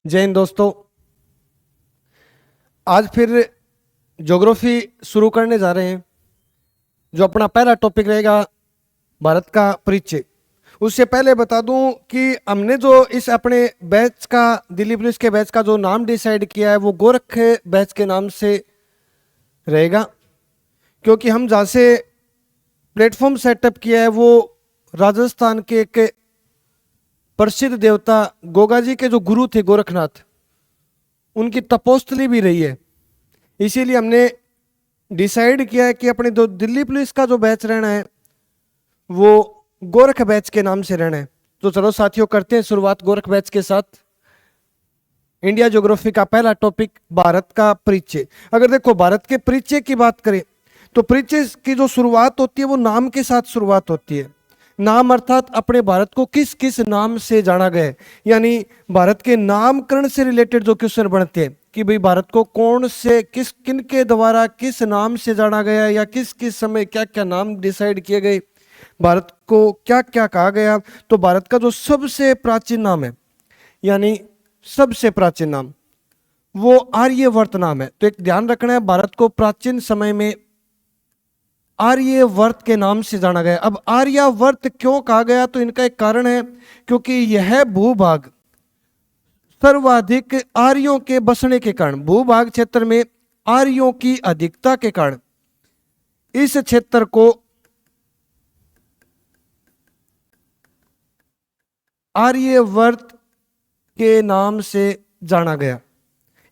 जय हिंद दोस्तों। आज फिर ज्योग्राफी शुरू करने जा रहे हैं। जो अपना पहला टॉपिक रहेगा भारत का परिचय। उससे पहले बता दूं कि हमने जो इस अपने बैच का दिल्ली पुलिस के बैच का जो नाम डिसाइड किया है वो गोरख बैच के नाम से रहेगा, क्योंकि हम जहाँ से प्लेटफॉर्म सेटअप किया है वो राजस्थान के एक प्रसिद्ध देवता गोगा जी के जो गुरु थे गोरखनाथ, उनकी तपोस्थली भी रही है। इसीलिए हमने डिसाइड किया है कि अपने जो दिल्ली पुलिस का जो बैच रहना है वो गोरख बैच के नाम से रहना है। तो चलो साथियों, करते हैं शुरुआत गोरख बैच के साथ। इंडिया ज्योग्राफी का पहला टॉपिक भारत का परिचय। अगर देखो भारत के परिचय की बात करें तो परिचय की जो शुरुआत होती है वो नाम के साथ शुरुआत होती है। नाम अर्थात अपने भारत को किस किस नाम से जाना गया है, यानी भारत के नामकरण से रिलेटेड जो क्वेश्चन बनते हैं कि भाई भारत को कौन से किस किन के द्वारा किस नाम से जाना गया है, या किस किस समय क्या क्या नाम डिसाइड किए गए, भारत को क्या क्या कहा गया। तो भारत का जो सबसे प्राचीन नाम है, यानी सबसे प्राचीन नाम, वो आर्यवर्त नाम है। तो एक ध्यान रखना है, भारत को प्राचीन समय में आर्यवर्त के नाम से जाना गया। अब आर्यवर्त क्यों कहा गया, तो इनका एक कारण है, क्योंकि यह भूभाग सर्वाधिक आर्यों के बसने के कारण, भूभाग क्षेत्र में आर्यों की अधिकता के कारण इस क्षेत्र को आर्यवर्त के नाम से जाना गया।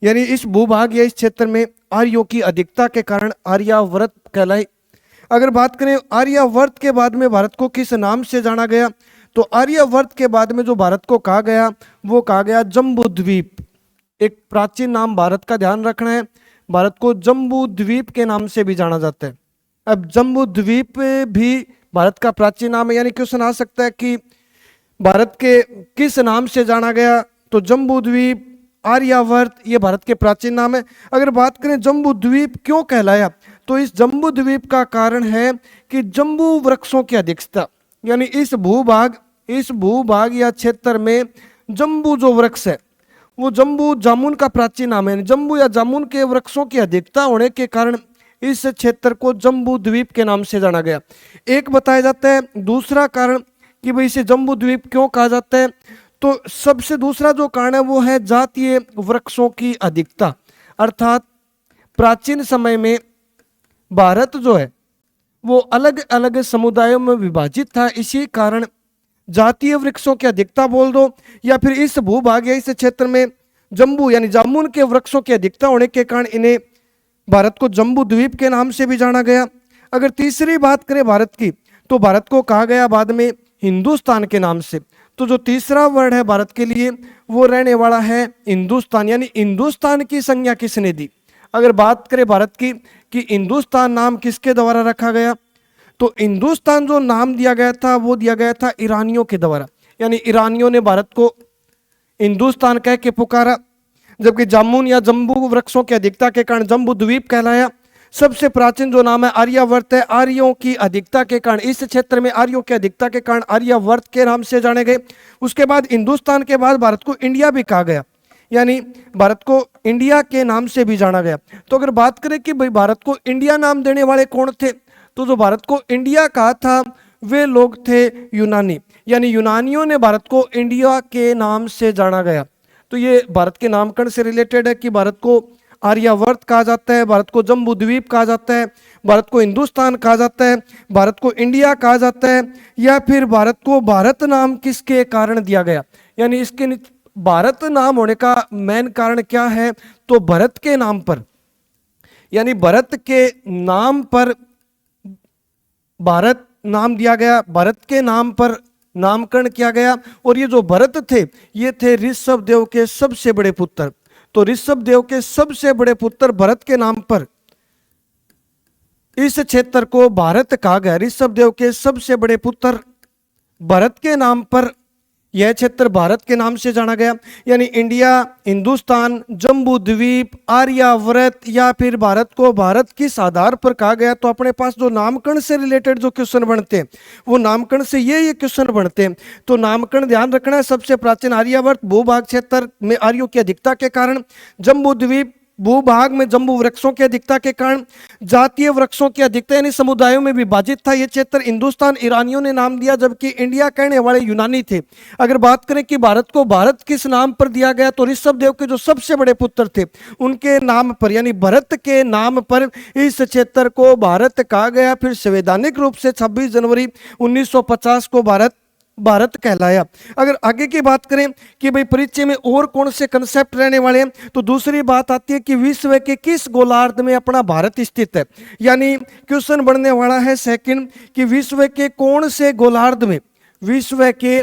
यानी इस भूभाग या इस क्षेत्र में आर्यों की अधिकता के कारण आर्यावर्त कहलाए। अगर बात करें आर्यावर्त के बाद में भारत को किस नाम से जाना गया, तो आर्यावर्त के बाद में जो भारत को कहा गया वो कहा गया जम्बू द्वीप। एक प्राचीन नाम भारत का ध्यान रखना है, भारत को जम्बू द्वीप के नाम से भी जाना जाता है। अब जम्बू द्वीप भी भारत का प्राचीन नाम है, यानी क्वेश्चन आ सकता है कि भारत के किस नाम से जाना गया, तो जम्बू द्वीप, आर्यावर्त, ये भारत के प्राचीन नाम है। अगर बात करें जम्बू द्वीप क्यों कहलाया, तो इस जम्बू द्वीप का कारण है कि जम्बू वृक्षों की अधिकता, यानी इस भूभाग या क्षेत्र में जम्बू जो वृक्ष है वो जम्बू जामुन का प्राचीन नाम है। जम्बू या जामुन के वृक्षों की अधिकता होने के कारण इस क्षेत्र को जम्बू द्वीप के नाम से जाना गया। एक बताया जाता है दूसरा कारण कि भाई इसे जम्बू द्वीप क्यों कहा जाता है, तो सबसे दूसरा जो कारण है वो है जातीय वृक्षों की अधिकता। अर्थात प्राचीन समय में भारत जो है वो अलग अलग समुदायों में विभाजित था, इसी कारण जातीय वृक्षों की अधिकता बोल दो, या फिर इस भूभाग या इस क्षेत्र में जम्बू यानी जामुन के वृक्षों की अधिकता होने के कारण इन्हें भारत को जम्बू द्वीप के नाम से भी जाना गया। अगर तीसरी बात करें भारत की, तो भारत को कहा गया बाद में हिंदुस्तान के नाम से। तो जो तीसरा वर्ड है भारत के लिए वो रहने वाला है हिंदुस्तान, यानी हिंदुस्तान की संज्ञा किसने दी। अगर बात करें भारत की कि हिंदुस्तान नाम किसके द्वारा रखा गया, तो हिंदुस्तान जो नाम दिया गया था वो दिया गया था ईरानियों के द्वारा, यानी ईरानियों ने भारत को हिंदुस्तान कह के पुकारा। जबकि जामुन या जम्बू वृक्षों की अधिकता के कारण जम्बू द्वीप कहलाया। सबसे प्राचीन जो नाम है आर्यावर्त है, आर्यों की अधिकता के कारण इस क्षेत्र में आर्यों की अधिकता के कारण आर्यावर्त के नाम से जाने गए। उसके बाद हिंदुस्तान के बाद भारत को इंडिया भी कहा गया, यानी भारत को इंडिया के नाम से भी जाना गया। तो अगर बात करें कि भाई भारत को इंडिया नाम देने वाले कौन थे, तो जो भारत को इंडिया कहा था वे लोग थे यूनानी, यानी यूनानियों ने भारत को इंडिया के नाम से जाना गया। तो ये भारत के नामकरण से रिलेटेड है कि भारत को आर्यावर्त कहा जाता है, भारत को जम्बू द्वीप कहा जाता है, भारत को हिंदुस्तान कहा जाता है, भारत को इंडिया कहा जाता है, या फिर भारत को भारत नाम किसके कारण दिया गया। यानी इसके भारत नाम होने का मेन कारण क्या है, तो भरत के नाम पर, यानी भरत के नाम पर भारत नाम दिया गया, भरत के नाम पर नामकरण किया गया। और ये जो भरत थे ये थे ऋषभ देव के सबसे बड़े पुत्र। तो ऋषभ देव के सबसे बड़े पुत्र भरत के नाम पर इस क्षेत्र को भारत कहा गया। ऋषभ देव के सबसे बड़े पुत्र भरत के नाम पर यह क्षेत्र भारत के नाम से जाना गया। यानी इंडिया, हिंदुस्तान, जम्बू द्वीप, आर्यावर्त या फिर भारत को भारत किस आधार पर कहा गया। तो अपने पास जो नामकरण से रिलेटेड जो क्वेश्चन बनते हैं वो नामकरण से ये क्वेश्चन बनते हैं। तो नामकरण ध्यान रखना है। सबसे प्राचीन आर्यावर्त भूभाग क्षेत्र में आर्यों की अधिकता के कारण, जम्बू द्वीप भूभाग में जम्बू वृक्षों की अधिकता के कारण, जातीय वृक्षों की अधिकता यानी समुदायों में विभाजित था ये क्षेत्र। हिंदुस्तान ईरानियों ने नाम दिया, जबकि इंडिया कहने वाले यूनानी थे। अगर बात करें कि भारत को भारत किस नाम पर दिया गया, तो ऋषभ देव के जो सबसे बड़े पुत्र थे उनके नाम पर यानी भरत के नाम पर इस क्षेत्र को भारत कहा गया। फिर संवैधानिक रूप से 26 जनवरी 1950 को भारत कहलाया। अगर आगे की बात करें कि भाई परीक्षा में और कौन से कंसेप्ट रहने वाले हैं, तो दूसरी बात आती है कि विश्व के किस गोलार्ध में अपना भारत स्थित है। यानी क्वेश्चन बनने वाला है सेकंड कि विश्व के कौन से गोलार्ध में, विश्व के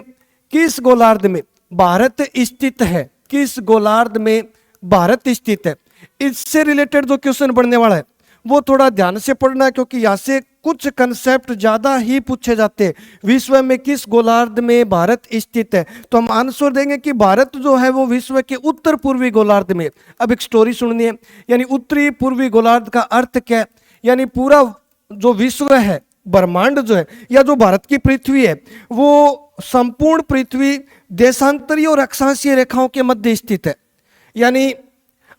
किस गोलार्ध में भारत स्थित है, किस गोलार्ध में भारत स्थित है। इससे रिलेटेड जो क्वेश्चन बनने वाला है वो थोड़ा ध्यान से पढ़ना है, क्योंकि यहाँ से कुछ कंसेप्ट ज्यादा ही पूछे जाते हैं। विश्व में किस गोलार्ध में भारत स्थित है, तो हम आंसर देंगे कि भारत जो है वो विश्व के उत्तर पूर्वी गोलार्ध में। अब एक स्टोरी सुननी है, यानी उत्तरी पूर्वी गोलार्ध का अर्थ क्या है। यानी पूरा जो विश्व है, ब्रह्मांड जो है, या जो भारत की पृथ्वी है, वो संपूर्ण पृथ्वी देशांतरीय और अक्षांशीय रेखाओं के मध्य स्थित है। यानी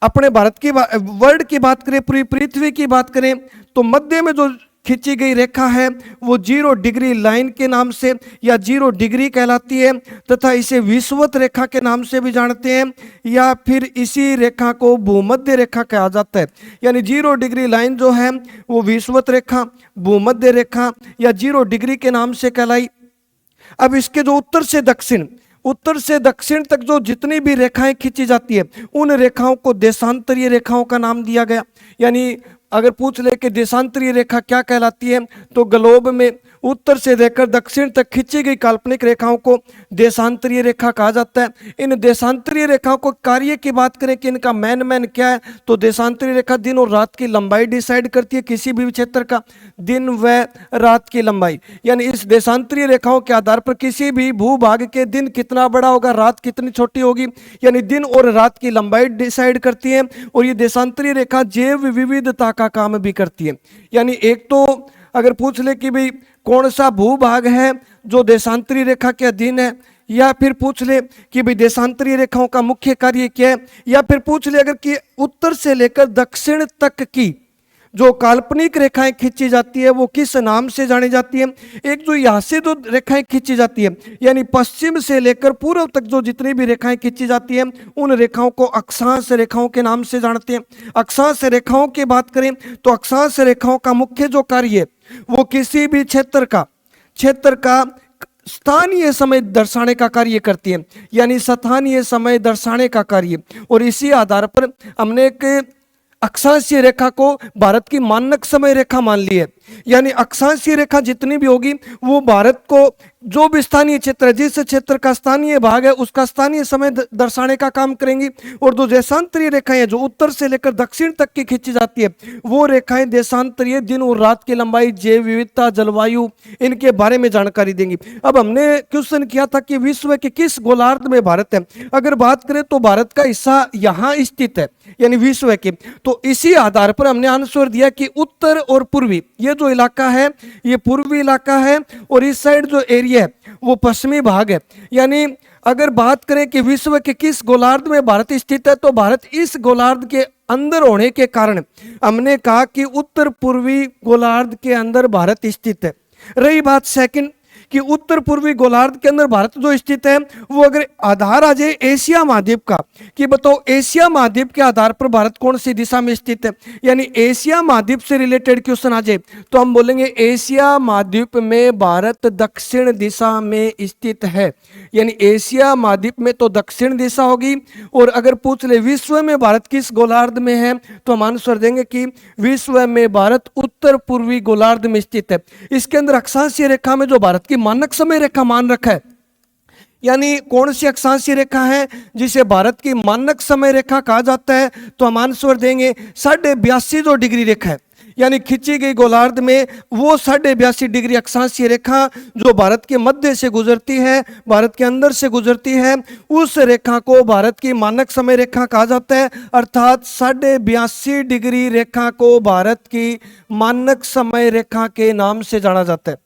अपने भारत की वर्ल्ड की बात करें, पूरी पृथ्वी की बात करें, तो मध्य में जो खींची गई रेखा है वो 0 डिग्री लाइन के नाम से या 0 डिग्री कहलाती है, तथा इसे विषुवत रेखा के नाम से भी जानते हैं, या फिर इसी रेखा को भूमध्य रेखा कहा जाता है। यानी 0 डिग्री लाइन जो है वो विषुवत रेखा, भूमध्य रेखा या 0 डिग्री के नाम से कहलाई। अब इसके जो उत्तर से दक्षिण तक जो जितनी भी रेखाएं खींची जाती है उन रेखाओं को देशांतरीय रेखाओं का नाम दिया गया। यानी अगर पूछ ले कि देशांतरीय रेखा क्या कहलाती है, तो ग्लोब में उत्तर से लेकर दक्षिण तक खींची गई काल्पनिक रेखाओं को देशांतरीय रेखा कहा जाता है। इन देशांतरीय रेखाओं को कार्य की बात करें कि इनका मेन क्या है, तो देशांतरीय रेखा दिन और रात की लंबाई डिसाइड करती है, किसी भी क्षेत्र का दिन व रात की लंबाई। यानी इस देशांतरीय रेखाओं के आधार पर किसी भी भूभाग के दिन कितना बड़ा होगा, रात कितनी छोटी होगी, यानी दिन और रात की लंबाई डिसाइड करती है। और ये देशांतरीय रेखा जैव विविधता का काम भी करती है। यानी एक तो अगर पूछ ले कि भाई कौन सा भूभाग है जो देशांतरीय रेखा के अधीन है, या फिर पूछ ले कि भाई देशांतरीय रेखाओं का मुख्य कार्य क्या है, या फिर पूछ ले अगर कि उत्तर से लेकर दक्षिण तक की जो काल्पनिक रेखाएं खींची जाती है वो किस नाम से जानी जाती है। एक जो यहाँ से जो रेखाएं खींची जाती है, यानी पश्चिम से लेकर पूर्व तक जो जितनी भी रेखाएं खींची जाती है उन रेखाओं को अक्षांश रेखाओं के नाम से जानते हैं। अक्षांश रेखाओं की बात करें तो अक्षांश रेखाओं का मुख्य जो कार्य है वो किसी भी क्षेत्र का स्थानीय समय दर्शाने का कार्य करती है, यानी स्थानीय समय दर्शाने का कार्य। और इसी आधार पर हमने एक अक्षांशीय रेखा को भारत की मानक समय रेखा मान ली है। यानी अक्षांशीय रेखा जितनी भी होगी वो भारत को जो भी स्थानीय क्षेत्र है, जिस क्षेत्र का स्थानीय भाग है उसका स्थानीय समय दर्शाने का काम करेंगी। और जो देशांतरीय रेखाएं हैं जो उत्तर से लेकर दक्षिण तक की खींची जाती है वो रेखाएं देशांतरीय दिन और रात की लंबाई, जैव विविधता, जलवायु, इनके बारे में जानकारी देंगी। अब हमने क्वेश्चन किया था कि विश्व के किस गोलार्ध में भारत है। अगर बात करें तो भारत का हिस्सा यहाँ स्थित है, यानी विश्व के, तो इसी आधार पर हमने आंसर दिया कि उत्तर और पूर्वी, ये जो इलाका है ये पूर्वी इलाका है और इस साइड जो एरिया है वो पश्चिमी भाग है। यानी अगर बात करें कि विश्व के किस गोलार्ध में भारत स्थित है, तो भारत इस गोलार्ध के अंदर होने के कारण हमने कहा कि उत्तर पूर्वी गोलार्ध के अंदर भारत स्थित है। रही बात सेकंड कि उत्तर पूर्वी गोलार्ध के अंदर भारत जो स्थित है वो अगर आधार आ जाए एशिया महाद्वीप का, कि बताओ एशिया महाद्वीप के आधार पर भारत कौन सी दिशा में स्थित है, यानी एशिया महाद्वीप से रिलेटेड क्वेश्चन आ जाए तो हम बोलेंगे एशिया महाद्वीप में भारत दक्षिण दिशा में स्थित है। यानी एशिया महाद्वीप में तो दक्षिण दिशा होगी। और अगर पूछ ले विश्व में भारत किस गोलार्ध में है, तो हम आंसर देंगे कि विश्व में भारत उत्तर पूर्वी गोलार्ध में स्थित है। इसके अंदर अक्षांशीय रेखा में जो भारत की मानक समय रेखा मान रखा है, यानी कौन सी अक्षांशीय रेखा है जिसे भारत की मानक समय रेखा कहा जाता है, तो हम आंसर देंगे 82.5 जो डिग्री रेखा है। यानी खींची गई गोलार्ध में वो 82.5 डिग्री अक्षांशीय रेखा जो भारत के मध्य से गुजरती है, भारत के अंदर से गुजरती है, उस रेखा को भारत की मानक समय रेखा कहा जाता है। अर्थात 82.5 डिग्री रेखा को भारत की मानक समय रेखा के नाम से जाना जाता है।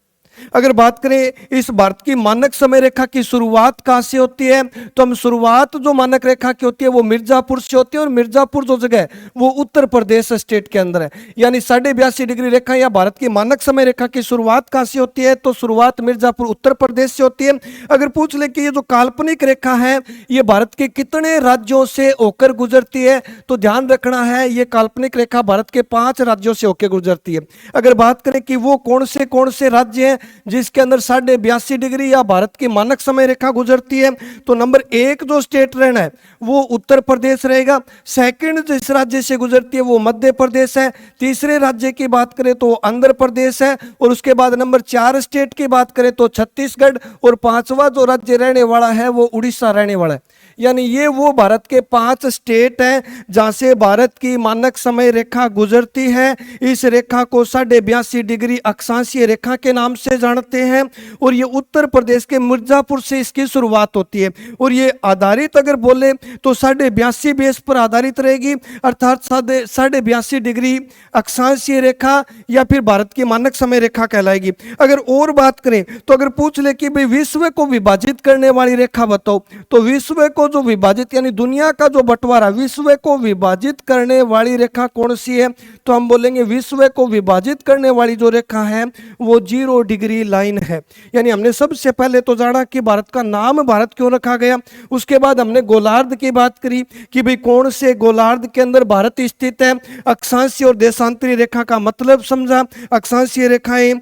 अगर बात करें इस भारत की मानक समय रेखा की शुरुआत कहाँ से होती है, तो हम शुरुआत जो मानक रेखा की होती है वो मिर्जापुर से होती है, और मिर्जापुर जो जगह है वो उत्तर प्रदेश स्टेट के अंदर है। यानी 82.5 डिग्री रेखा या भारत की मानक समय रेखा की शुरुआत कहाँ से होती है, तो शुरुआत मिर्जापुर उत्तर प्रदेश से होती है। अगर पूछ ले कि ये जो काल्पनिक रेखा है ये भारत के कितने राज्यों से होकर गुजरती है, तो ध्यान रखना है ये काल्पनिक रेखा भारत के 5 राज्यों से होकर गुजरती है। अगर बात करें कि वो कौन से राज्य हैं जिसके अंदर 82.5 डिग्री या भारत की मानक समय रेखा गुजरती है, तो नंबर 1 जो स्टेट रहना है वो उत्तर प्रदेश रहेगा। सेकंड जिस राज्य से गुजरती है वो मध्य प्रदेश है। तीसरे राज्य की बात करें तो आंध्र प्रदेश है, और उसके बाद नंबर 4 स्टेट की बात करें तो छत्तीसगढ़, और 5वां जो राज्य रहने वाला है वो उड़ीसा रहने वाला है। यानी ये वो भारत के 5 स्टेट हैं जहां से भारत की मानक समय रेखा गुजरती है। इस रेखा को 82.5 डिग्री अक्षांशीय रेखा के नाम से जानते हैं, और ये उत्तर प्रदेश के मिर्जापुर से इसकी शुरुआत होती है। और ये आधारित अगर बोले तो 82.5 बेस पर आधारित रहेगी, अर्थात 82.5 डिग्री अक्षांशीय रेखा या फिर भारत की मानक समय रेखा कहलाएगी। अगर और बात करें तो अगर पूछ ले कि भाई विश्व को विभाजित करने वाली रेखा बताओ, तो विश्व को जो विभाजित यानी दुनिया का जो बंटवारा, विश्व को विभाजित करने वाली रेखा कौन सी है, तो हम बोलेंगे विश्व को विभाजित करने वाली जो रेखा है वो 0 डिग्री लाइन है। यानी हमने सबसे पहले तो जाना कि भारत का नाम भारत क्यों रखा गया, उसके बाद हमने गोलार्ध की बात करी कि भाई कौन से गोलार्ध के अंदर भारत स्थित है, अक्षांशीय और देशांतरीय रेखा का मतलब समझा। अक्षांशीय रेखाएं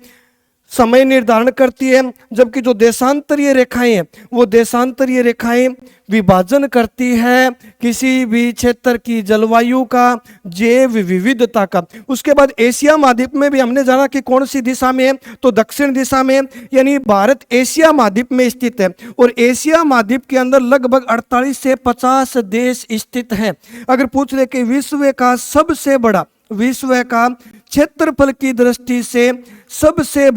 समय निर्धारण करती है, जबकि जो देशांतरीय रेखाएं हैं वो देशांतरीय रेखाएं विभाजन करती है किसी भी क्षेत्र की जलवायु का, जैव विविधता का। उसके बाद एशिया महाद्वीप में भी हमने जाना कि कौन सी दिशा में है, तो दक्षिण दिशा में, यानी भारत एशिया महाद्वीप में स्थित है, और एशिया महाद्वीप के अंदर लगभग 48 से 50 देश स्थित हैं। अगर पूछ ले कि विश्व का क्षेत्रफल की दृष्टि से सबसे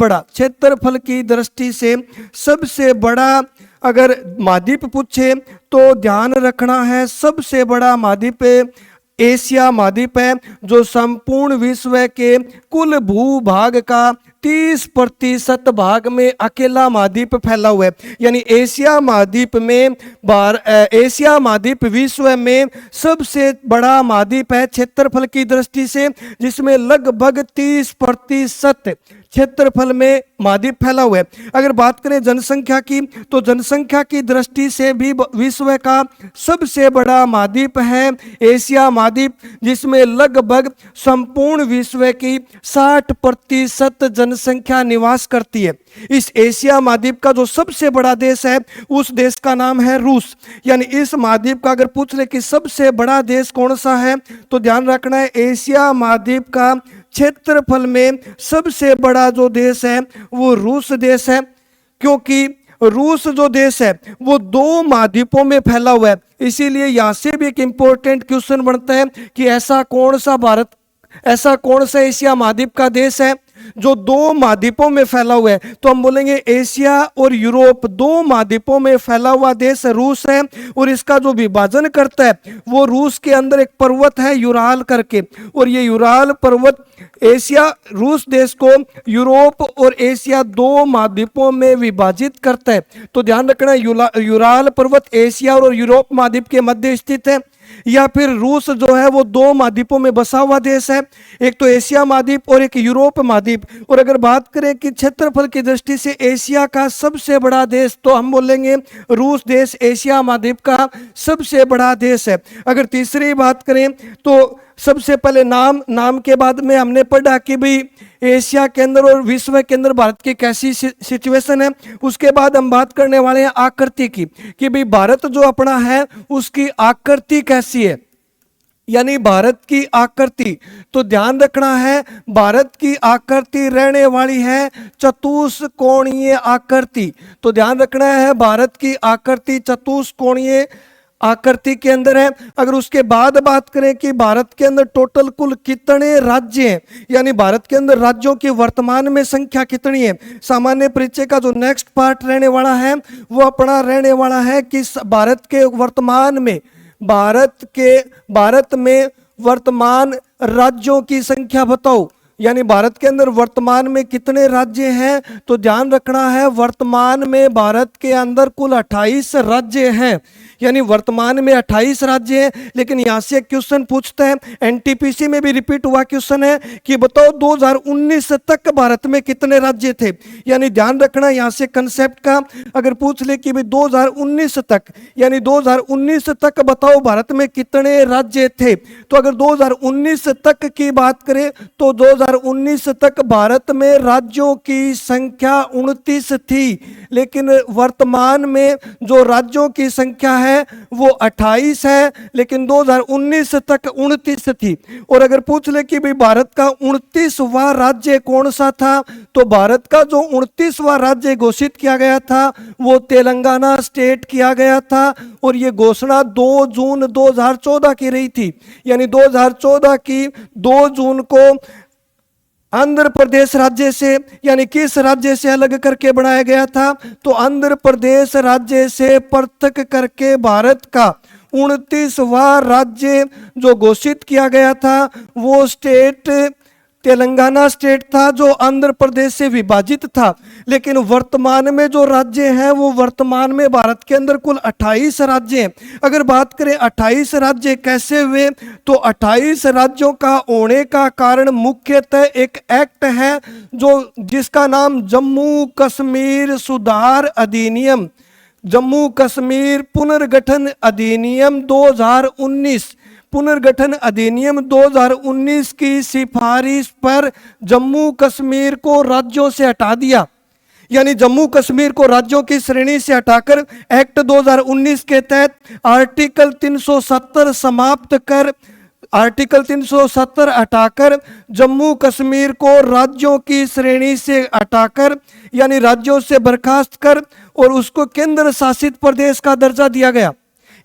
बड़ा अगर महाद्वीप पूछे तो ध्यान रखना है सबसे बड़ा महाद्वीप एशिया महाद्वीप है, जो संपूर्ण विश्व के कुल भूभाग का 30% भाग में अकेला महाद्वीप फैला हुआ है। यानी एशिया महाद्वीप विश्व में सबसे बड़ा महाद्वीप है क्षेत्रफल की दृष्टि से, जिसमें लगभग 30% क्षेत्रफल में महाद्वीप फैला हुआ है। अगर बात करें जनसंख्या की, तो जनसंख्या की दृष्टि से भी विश्व का सबसे बड़ा महाद्वीप है एशिया महाद्वीप, जिसमें लगभग संपूर्ण विश्व की 60% जनसंख्या निवास करती है। इस एशिया महाद्वीप का जो सबसे बड़ा देश है उस देश का नाम है रूस। यानी इस महाद्वीप का अगर पूछ ले कि सबसे बड़ा देश कौन सा है, तो ध्यान रखना है एशिया महाद्वीप का क्षेत्रफल में सबसे बड़ा जो देश है वो रूस देश है, क्योंकि रूस जो देश है वो 2 महाद्वीपों में फैला हुआ है। इसीलिए यहां से भी एक इंपॉर्टेंट क्वेश्चन बनता है कि ऐसा कौन सा एशिया महाद्वीप का देश है जो 2 महाद्वीपों में फैला हुआ है, तो हम बोलेंगे एशिया और यूरोप 2 महाद्वीपों में फैला हुआ देश रूस है। और इसका जो विभाजन करता है वो रूस के अंदर एक पर्वत है यूराल करके, और ये यूराल पर्वत रूस देश को यूरोप और एशिया 2 महाद्वीपों में विभाजित करता है। तो ध्यान रखना यूराल पर्वत एशिया और यूरोप महाद्वीप के मध्य स्थित है, या फिर रूस जो है वो 2 महाद्वीपों में बसा हुआ देश है, एक तो एशिया महाद्वीप और एक यूरोप महाद्वीप। और अगर बात करें कि क्षेत्रफल की दृष्टि से एशिया का सबसे बड़ा देश, तो हम बोलेंगे रूस देश एशिया महाद्वीप का सबसे बड़ा देश है। अगर तीसरी बात करें तो सबसे पहले नाम के बाद में हमने पढ़ा कि भाई एशिया के अंदर और विश्व के अंदर भारत की कैसी सिचुएशन है। उसके बाद हम बात करने वाले हैं आकृति की, कि भाई भारत जो अपना है उसकी आकृति कैसी है, यानी भारत की आकृति। तो ध्यान रखना है भारत की आकृति रहने वाली है चतुष्कोणीय आकृति। तो ध्यान रखना है भारत की आकृति चतुष्कोणीय आकृति के अंदर है। अगर उसके बाद बात करें कि भारत के अंदर टोटल कुल कितने राज्य हैं, यानी भारत के अंदर राज्यों की वर्तमान में संख्या कितनी है, सामान्य परिचय का जो नेक्स्ट पार्ट रहने वाला है वो अपना रहने वाला है कि भारत के वर्तमान में भारत में वर्तमान राज्यों की संख्या बताओ, यानी भारत के अंदर वर्तमान में कितने राज्य हैं। तो ध्यान रखना है वर्तमान में भारत के अंदर कुल 28 राज्य हैं, यानी वर्तमान में 28 राज्य हैं। लेकिन यहाँ से क्वेश्चन पूछता है, एनटीपीसी में भी रिपीट हुआ क्वेश्चन है कि बताओ 2019 तक भारत में कितने राज्य थे। यानी ध्यान रखना यहाँ से कंसेप्ट का, अगर पूछ ले कि भाई 2019 तक, यानी 2019 तक बताओ भारत में कितने राज्य थे, तो अगर 2019 तक की बात करें तो 2019 तक भारत में राज्यों की संख्या 29 थी। लेकिन वर्तमान में जो राज्यों की संख्या है वो 28 है, लेकिन 2019 तक 29 थी। और अगर पूछ ले कि भाई भारत का 29वां राज्य कौन सा था, तो भारत का जो 29वां राज्य घोषित किया गया था वो तेलंगाना स्टेट किया गया था। और ये घोषणा 2 जून 2014 की रही थी, यानी 2014 की 2 जून को आंध्र प्रदेश राज्य से, यानी किस राज्य से अलग करके बनाया गया था, तो आंध्र प्रदेश राज्य से पृथक करके भारत का 29वां राज्य जो घोषित किया गया था वो स्टेट तेलंगाना स्टेट था, जो आंध्र प्रदेश से विभाजित था। लेकिन वर्तमान में जो राज्य हैं वो वर्तमान में भारत के अंदर कुल 28 राज्य हैं। अगर बात करें 28 राज्य कैसे हुए, तो 28 राज्यों का होने का कारण मुख्यतः एक एक्ट है जो जिसका नाम जम्मू कश्मीर सुधार अधिनियम, जम्मू कश्मीर पुनर्गठन अधिनियम 2019, पुनर्गठन अधिनियम 2019 की सिफारिश पर जम्मू कश्मीर को राज्यों से हटा दिया। यानी जम्मू कश्मीर को राज्यों की श्रेणी से हटाकर एक्ट 2019 के तहत आर्टिकल 370 समाप्त कर, आर्टिकल 370 हटाकर जम्मू कश्मीर को राज्यों की श्रेणी से हटाकर, यानी राज्यों से बर्खास्त कर और उसको केंद्र शासित प्रदेश का दर्जा दिया गया।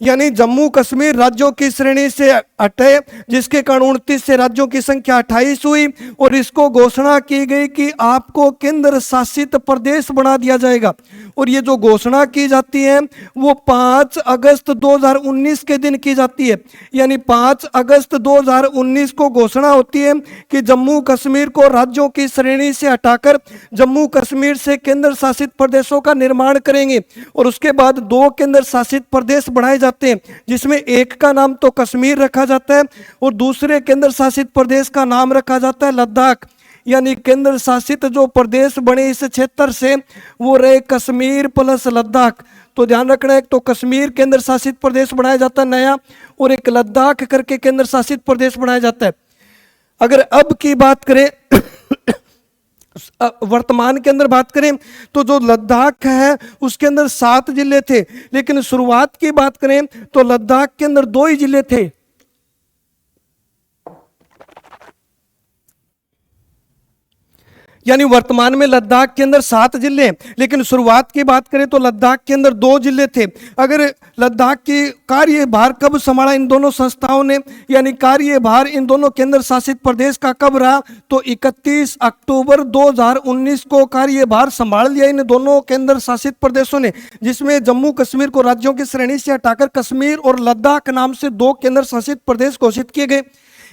यानी जम्मू कश्मीर राज्यों की श्रेणी से हटे, जिसके कारण 29 से राज्यों की संख्या 28 हुई और इसको घोषणा की गई कि आपको केंद्र शासित प्रदेश बना दिया जाएगा। और ये जो घोषणा की जाती है वो 5 अगस्त 2019 के दिन की जाती है। यानी 5 अगस्त 2019 को घोषणा होती है कि जम्मू कश्मीर को राज्यों की श्रेणी से हटाकर जम्मू कश्मीर से केंद्र शासित प्रदेशों का निर्माण करेंगे। और उसके बाद 2 केंद्र शासित प्रदेश बनाए जाते हैं, जिसमें एक का नाम तो कश्मीर रखा जाता है और दूसरे केंद्र शासित प्रदेश का नाम रखा जाता है लद्दाख। यानी केंद्र शासित जो प्रदेश बने इस क्षेत्र से वो रहे कश्मीर प्लस लद्दाख। तो ध्यान रखना है, एक तो कश्मीर केंद्र शासित प्रदेश बनाया जाता है नया, और एक लद्दाख करके केंद्र शासित प्रदेश बनाया जाता है। अगर अब की बात करें वर्तमान के अंदर बात करें तो जो लद्दाख है उसके अंदर 7 जिले थे, लेकिन शुरुआत की बात करें तो लद्दाख के अंदर 2 ही जिले थे। यानी वर्तमान में लद्दाख के अंदर 7 जिले हैं, लेकिन शुरुआत की बात करें तो लद्दाख के अंदर 2 जिले थे। अगर लद्दाख की कार्यभार कब संभाला इन दोनों संस्थाओं ने, यानी कार्यभार इन दोनों केंद्र शासित प्रदेश का कब रहा, तो 31 अक्टूबर 2019 को कार्यभार संभाल लिया इन दोनों केंद्र शासित प्रदेशों ने, जिसमें जम्मू कश्मीर को राज्यों की श्रेणी से हटाकर कश्मीर और लद्दाख नाम से 2 केंद्र शासित प्रदेश घोषित किए गए।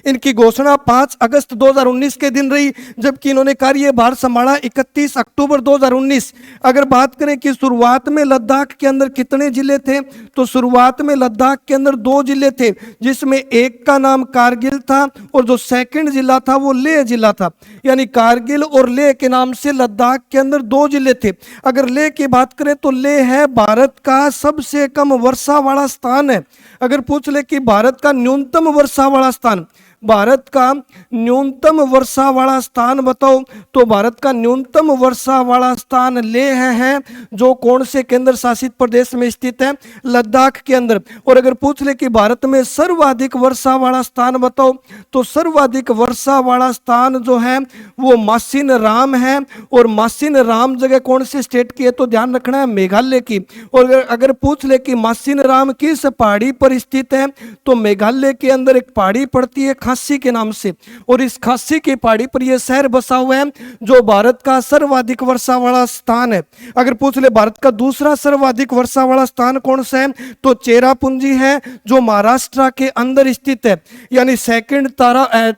इनकी घोषणा 5 अगस्त 2019 के दिन रही, जबकि इन्होंने कार्यभार संभाला 31 अक्टूबर 2019। अगर बात करें कि शुरुआत में लद्दाख के अंदर कितने जिले थे, तो शुरुआत में लद्दाख के अंदर 2 जिले थे, जिसमें एक का नाम कारगिल था और जो सेकंड जिला था वो लेह जिला था। यानी कारगिल और लेह के नाम से लद्दाख के अंदर 2 जिले थे। अगर लेह की बात करें तो लेह है भारत का सबसे कम वर्षा वाला स्थान है। अगर पूछ ले कि भारत का न्यूनतम वर्षा वाला स्थान, भारत का न्यूनतम वर्षा वाला स्थान बताओ, तो भारत का न्यूनतम वर्षा वाला स्थान लेह है, जो कौन से केंद्र शासित प्रदेश में स्थित है? लद्दाख के अंदर। और अगर पूछ ले कि भारत में सर्वाधिक वर्षा वाला स्थान बताओ, तो सर्वाधिक वर्षा वाला स्थान जो है वो मासिन राम है। और मासिन राम जगह कौन से स्टेट की है? तो ध्यान रखना है, मेघालय की। और अगर पूछ ले कि मासिन राम किस पहाड़ी पर स्थित है, तो मेघालय के अंदर एक पहाड़ी पड़ती है खासी के नाम से, और इस खासी की पहाड़ी पर यह शहर बसा हुआ है, जो भारत का सर्वाधिक वर्षा वाला स्थान है। अगर पूछ ले भारत का दूसरा सर्वाधिक वर्षा वाला स्थान कौन सा है, तो चेरापूंजी है, जो महाराष्ट्र के अंदर स्थित है। यानी सेकंड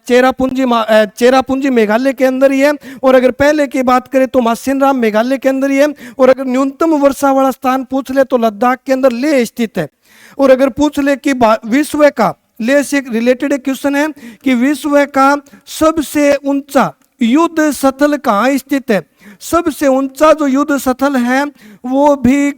चेरापूंजी मेघालय के अंदर ही है। और अगर पहले की बात करें तो मासिन राम मेघालय के अंदर ही है। और अगर न्यूनतम वर्षा वाला स्थान पूछ ले तो लद्दाख के अंदर लेह स्थित है। और अगर पूछ ले कि विश्व का, लेह से रिलेटेड एक क्वेश्चन है कि विश्व का सबसे ऊंचा युद्ध स्थल कहाँ स्थित है? सबसे ऊंचा जो युद्ध स्थल है वो भी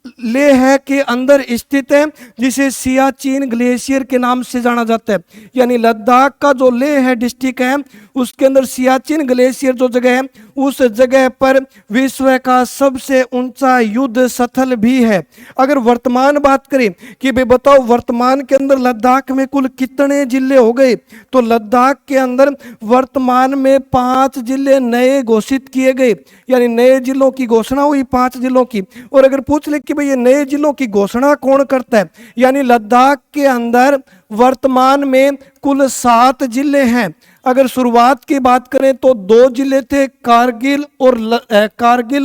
लेह के अंदर स्थित है, जिसे सियाचिन ग्लेशियर के नाम से जाना जाता है। यानी लद्दाख का जो लेह है डिस्ट्रिक्ट है, उसके अंदर सियाचिन ग्लेशियर जो जगह है, उस जगह पर विश्व का सबसे ऊंचा युद्ध स्थल भी है। अगर वर्तमान बात करें कि भाई बताओ वर्तमान के अंदर लद्दाख में कुल कितने जिले हो गए, तो लद्दाख के अंदर वर्तमान में 5 जिले नए घोषित किए गए। यानी नए जिलों की घोषणा हुई 5 जिलों की। और अगर पूछ ले कि भाई ये नए जिलों की घोषणा कौन करता है, यानी लद्दाख के अंदर वर्तमान में कुल 7 जिले हैं। अगर शुरुआत की बात करें तो 2 जिले थे, कारगिल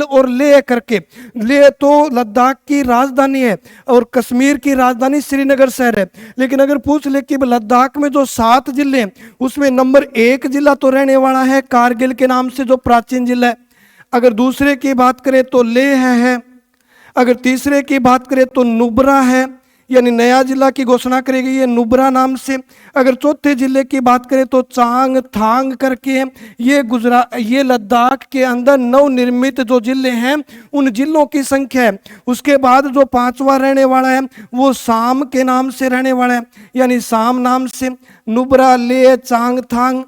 और लेह करके। लेह तो लद्दाख की राजधानी है और कश्मीर की राजधानी श्रीनगर शहर है। लेकिन अगर पूछ ले कि लद्दाख में जो 7 जिले हैं, उसमें नंबर 1 जिला तो रहने वाला है कारगिल के नाम से, जो प्राचीन जिला है। अगर दूसरे की बात करें तो लेह है। अगर तीसरे की बात करें तो नुब्रा है, यानी नया जिला की घोषणा करेगी ये नुब्रा नाम से। अगर चौथे जिले की बात करें तो चांग थांग करके, ये लद्दाख के अंदर नवनिर्मित जो जिले हैं उन जिलों की संख्या है। उसके बाद जो 5वां रहने वाला है वो साम के नाम से रहने वाला है, यानी साम नाम से। नुब्रा, ले, चांग थांग,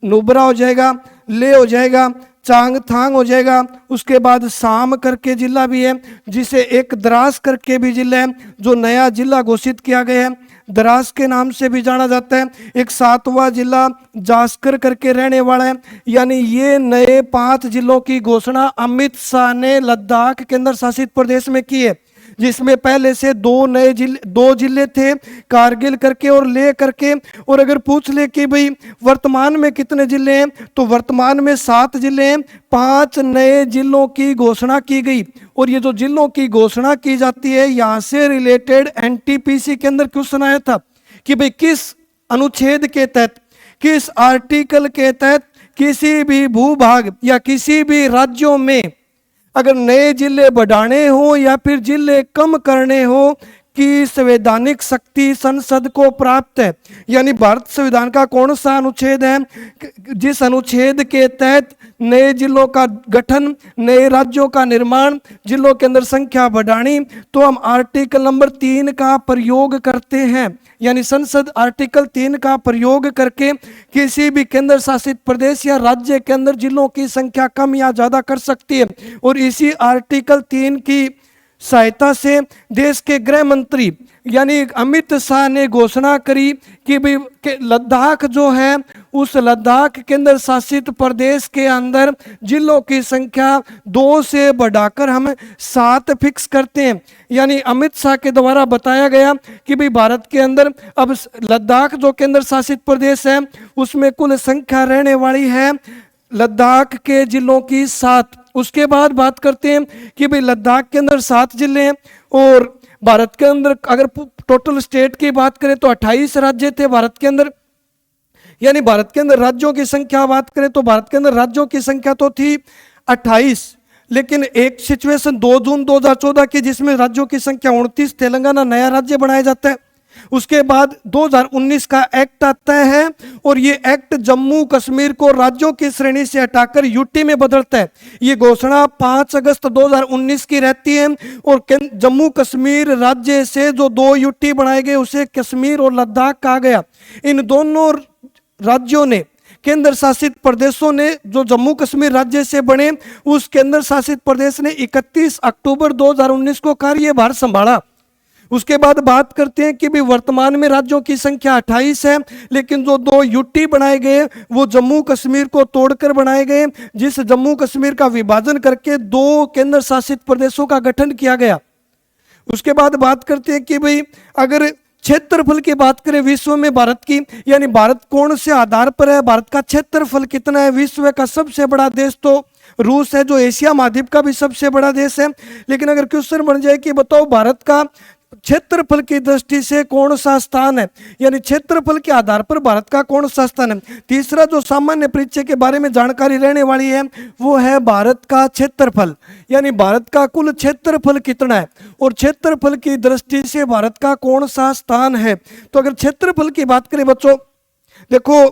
नुब्रा हो जाएगा, ले हो जाएगा, चांगथांग हो जाएगा। उसके बाद साम करके जिला भी है, जिसे एक द्रास करके भी जिला है, जो नया जिला घोषित किया गया है, द्रास के नाम से भी जाना जाता है। एक 7वां जिला जास्कर करके रहने वाला है। यानी ये नए 5 जिलों की घोषणा अमित शाह ने लद्दाख केंद्र शासित प्रदेश में की है, जिसमें पहले से 2 जिले थे, कारगिल करके और लेह करके। और अगर पूछ ले कि भाई वर्तमान में कितने जिले हैं, तो वर्तमान में 7 जिले हैं, 5 नए जिलों की घोषणा की गई। और ये जो जिलों की घोषणा की जाती है, यहाँ से रिलेटेड एनटीपीसी के अंदर क्वेश्चन आया था कि भाई किस अनुच्छेद के तहत, किस आर्टिकल के तहत किसी भी भूभाग या किसी भी राज्यों में अगर नए जिले बढ़ाने हो या फिर जिले कम करने हो की संवैधानिक शक्ति संसद को प्राप्त है। यानी भारत संविधान का कौन सा अनुच्छेद है जिस अनुच्छेद के तहत नए जिलों का गठन, नए राज्यों का निर्माण, जिलों के अंदर संख्या बढ़ानी, तो हम आर्टिकल नंबर 3 का प्रयोग करते हैं। यानी संसद आर्टिकल 3 का प्रयोग करके किसी भी केंद्र शासित प्रदेश या राज्य के अंदर जिलों की संख्या कम या ज्यादा कर सकती है। और इसी आर्टिकल 3 की सहायता से देश के गृह मंत्री यानी अमित शाह ने घोषणा करी कि भाई लद्दाख जो है, उस लद्दाख केंद्र शासित प्रदेश के अंदर जिलों की संख्या 2 से बढ़ाकर हम 7 फिक्स करते हैं। यानी अमित शाह के द्वारा बताया गया कि भाई भारत के अंदर अब लद्दाख जो केंद्र शासित प्रदेश है, उसमें कुल संख्या रहने वाली है लद्दाख के जिलों की 7। उसके बाद बात करते हैं कि भाई लद्दाख के अंदर 7 जिले हैं और भारत के अंदर अगर टोटल स्टेट की बात करें तो 28 राज्य थे भारत के अंदर। यानी भारत के अंदर राज्यों की संख्या बात करें तो भारत के अंदर राज्यों की संख्या तो थी 28, लेकिन एक सिचुएशन 2 जून 2014 की जिसमें राज्यों की संख्या 29, तेलंगाना नया राज्य बनाया जाता है। उसके बाद 2019 का एक्ट आता है और ये एक्ट जम्मू कश्मीर को राज्यों की श्रेणी से हटाकर यूटी में बदलता है। ये घोषणा 5 अगस्त 2019 की रहती है और जम्मू कश्मीर राज्य से जो 2 यूटी बनाए गए उसे कश्मीर और लद्दाख कहा गया। इन दोनों राज्यों ने, केंद्र शासित प्रदेशों ने, जो जम्मू कश्मीर राज्य से बने, उस केंद्र शासित प्रदेश ने 31 अक्टूबर 2019 को कार्यभार संभाला। उसके बाद बात करते हैं कि भी वर्तमान में राज्यों की संख्या 28 है, लेकिन जो 2 यूटी बनाए गए वो जम्मू कश्मीर को तोड़कर बनाए गए, जिस जम्मू कश्मीर का विभाजन करके 2 केंद्र शासित प्रदेशों का गठन किया गया। उसके बाद बात करते हैं कि भाई अगर क्षेत्रफल की बात करें विश्व में भारत की, यानी भारत कौन से आधार पर है, भारत का क्षेत्रफल कितना है। विश्व का सबसे बड़ा देश तो रूस है, जो एशिया महाद्वीप का भी सबसे बड़ा देश है। लेकिन अगर क्वेश्चन बन जाए कि बताओ भारत का क्षेत्रफल की दृष्टि से कौन सा स्थान है, यानी क्षेत्रफल के आधार पर भारत का कौन सा स्थान है। तीसरा जो सामान्य परिचय के बारे में जानकारी रहने वाली है वो है भारत का क्षेत्रफल, यानी भारत का कुल क्षेत्रफल कितना है और क्षेत्रफल की दृष्टि से भारत का कौन सा स्थान है। तो अगर क्षेत्रफल की बात करें बच्चों, देखो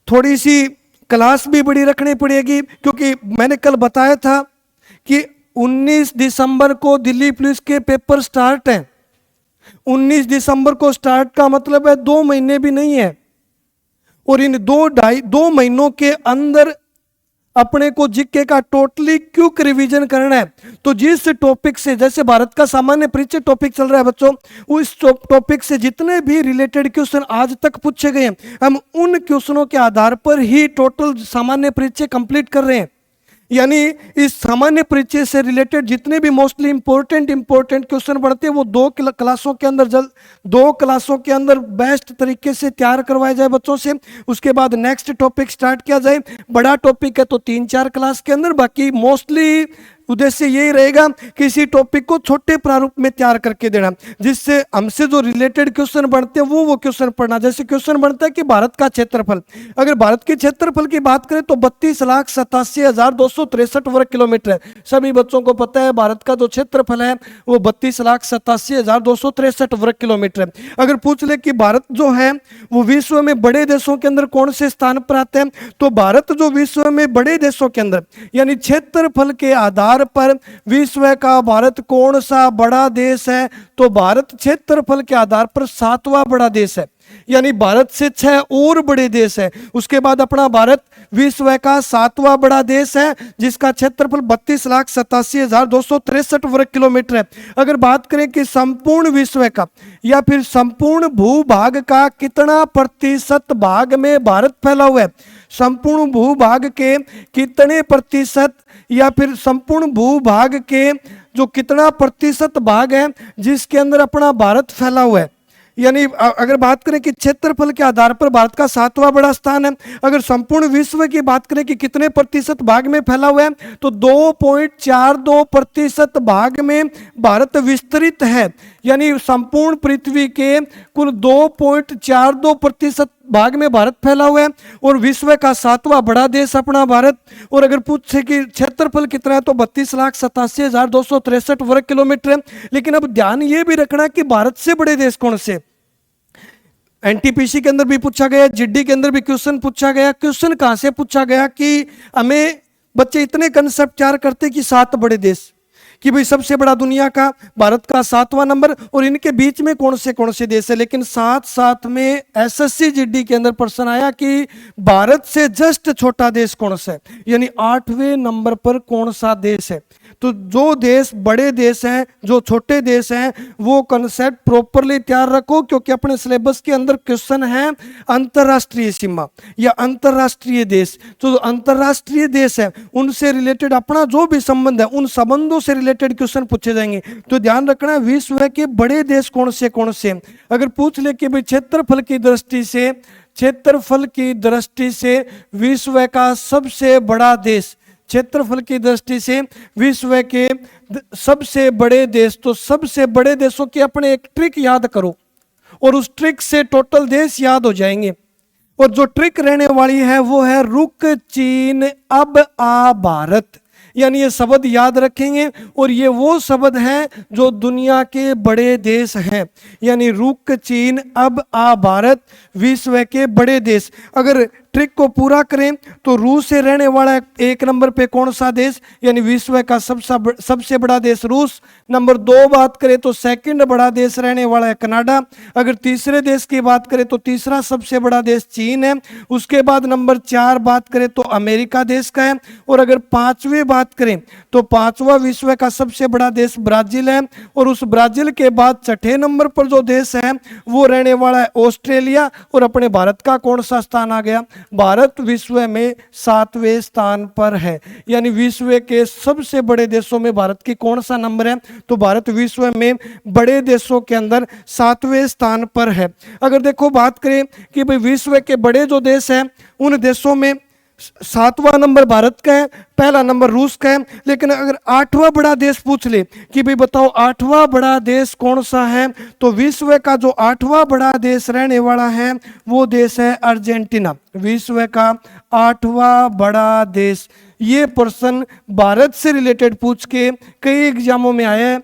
थोड़ी सी क्लास भी बड़ी रखनी पड़ेगी, क्योंकि मैंने कल बताया था कि 19 दिसंबर को दिल्ली पुलिस के पेपर स्टार्ट हैं। 19 दिसंबर को स्टार्ट का मतलब है 2 महीने भी नहीं है, और इन 2 महीनों के अंदर अपने को जीके का टोटली क्विक रिवीजन करना है। तो जिस टॉपिक से, जैसे भारत का सामान्य परिचय टॉपिक चल रहा है बच्चों, उस टॉपिक से जितने भी रिलेटेड क्वेश्चन आज तक पूछे गए हैं, हम उन क्वेश्चनों के आधार पर ही टोटल सामान्य परिचय कंप्लीट कर रहे हैं। यानी इस सामान्य परिचय से रिलेटेड जितने भी मोस्टली इंपॉर्टेंट क्वेश्चन बढ़ते हैं वो 2 क्लासों के अंदर बेस्ट तरीके से तैयार करवाए जाए बच्चों से। उसके बाद नेक्स्ट टॉपिक स्टार्ट किया जाए। बड़ा टॉपिक है तो 3-4 क्लास के अंदर, बाकी मोस्टली उद्देश्य यही रहेगा किसी टॉपिक को छोटे प्रारूप में तैयार करके देना, जिससे हमसे जो रिलेटेड क्वेश्चन बनते हैं वो क्वेश्चन पढ़ना। जैसे क्वेश्चन बनता है कि भारत का क्षेत्रफल, अगर भारत के क्षेत्रफल की बात करें तो 32,87,263 वर्ग किलोमीटर है। सभी बच्चों को पता है भारत का जो क्षेत्रफल है वो 32,87,263 वर्ग किलोमीटर है। अगर पूछ ले कि भारत जो है वो विश्व में बड़े देशों के अंदर कौन से स्थान पर आते हैं, तो भारत जो विश्व में बड़े देशों के अंदर यानी क्षेत्रफल के आधार पर विश्व का भारत कौन सा बड़ा देश है, तो भारत क्षेत्रफल के आधार पर 7वां बड़ा देश है। यानी भारत से 6 और बड़े देश है। उसके बाद अपना भारत विश्व का 7वां बड़ा देश है, जिसका क्षेत्रफल 32,87,263 वर्ग किलोमीटर है। अगर बात करें कि संपूर्ण विश्व का या फिर संपूर्ण भूभाग का कितना प्रतिशत भाग में भारत फैला हुआ है, संपूर्ण भूभाग के कितने प्रतिशत या फिर संपूर्ण भूभाग के जो कितना प्रतिशत भाग है जिसके अंदर अपना भारत फैला हुआ है, यानी अगर बात करें कि क्षेत्रफल के आधार पर भारत का 7वां बड़ा स्थान है। अगर संपूर्ण विश्व की बात करें कि कितने प्रतिशत भाग में फैला हुआ है, तो 2.42% भाग में भारत विस्तृत है। यानी संपूर्ण पृथ्वी के कुल 2.42% भाग में भारत फैला हुआ है और विश्व का 7वां बड़ा देश अपना भारत। और अगर पूछे कि क्षेत्रफल कितना है तो 32,87,263 वर्ग किलोमीटर है। लेकिन अब ध्यान ये भी रखना कि भारत से बड़े देश कौन से, एनटीपीसी के अंदर भी पूछा गया, जीडी के अंदर भी क्वेश्चन पूछा गया। क्वेश्चन कहां से पूछा गया कि हमें बच्चे इतने कंसेप्ट तैयार करते कि 7 बड़े देश, कि भाई सबसे बड़ा दुनिया का भारत का 7वां नंबर और इनके बीच में कौन से देश है। लेकिन साथ में एसएससी जीडी के अंदर प्रश्न आया कि भारत से जस्ट छोटा देश कौन सा है, यानी 8वें नंबर पर कौन सा देश है। तो जो देश बड़े देश हैं, जो छोटे देश हैं, वो कंसेप्ट प्रॉपरली तैयार रखो, क्योंकि अपने सिलेबस के अंदर क्वेश्चन है अंतरराष्ट्रीय सीमा या अंतरराष्ट्रीय देश। तो अंतरराष्ट्रीय देश है उनसे रिलेटेड अपना जो भी संबंध है उन संबंधों से रिलेटेड क्वेश्चन पूछे जाएंगे। तो ध्यान रखना विश्व के बड़े देश कौन से। अगर पूछ ले कि भाई क्षेत्रफल की दृष्टि से विश्व का सबसे बड़ा देश, क्षेत्रफल की दृष्टि से विश्व के सबसे बड़े देश, तो सबसे बड़े देशों की अपने एक ट्रिक याद करो और उस ट्रिक से टोटल देश याद हो जाएंगे। और जो ट्रिक रहने वाली है वो है रुक चीन अब आ भारत, यानी ये शब्द याद रखेंगे, और ये वो शब्द हैं जो दुनिया के बड़े देश हैं, यानी रुक, चीन, अब, आ, भारत, विश्व के बड़े देश। अगर ट्रिक को पूरा करें तो रूस से रहने वाला एक नंबर पे कौन सा देश, यानी विश्व का सबसे बड़ा देश रूस। नंबर 2 बात करें तो सेकंड बड़ा देश रहने वाला है कनाडा। अगर तीसरे देश की बात करें तो तीसरा सबसे बड़ा देश चीन है। उसके बाद नंबर 4 बात करें तो अमेरिका देश का है। और अगर 5वीं बात करें तो 5वां विश्व का सबसे बड़ा देश ब्राजील है। और उस ब्राजील के बाद 6ठे नंबर पर जो देश है वो रहने वाला है ऑस्ट्रेलिया। और अपने भारत का कौन सा स्थान आ गया, भारत विश्व में 7वें स्थान पर है। यानी विश्व के सबसे बड़े देशों में भारत की कौन सा नंबर है, तो भारत विश्व में बड़े देशों के अंदर 7वें स्थान पर है। अगर देखो बात करें कि भाई विश्व के बड़े जो देश हैं उन देशों में 7वां नंबर भारत का है, पहला नंबर रूस का है। लेकिन अगर 8वां बड़ा देश पूछ ले कि भाई बताओ 8वां बड़ा देश कौन सा है, तो विश्व का जो 8वां बड़ा देश रहने वाला है वो देश है अर्जेंटीना। विश्व का 8वां बड़ा देश। ये प्रश्न भारत से रिलेटेड पूछ के कई एग्जामों में आया है।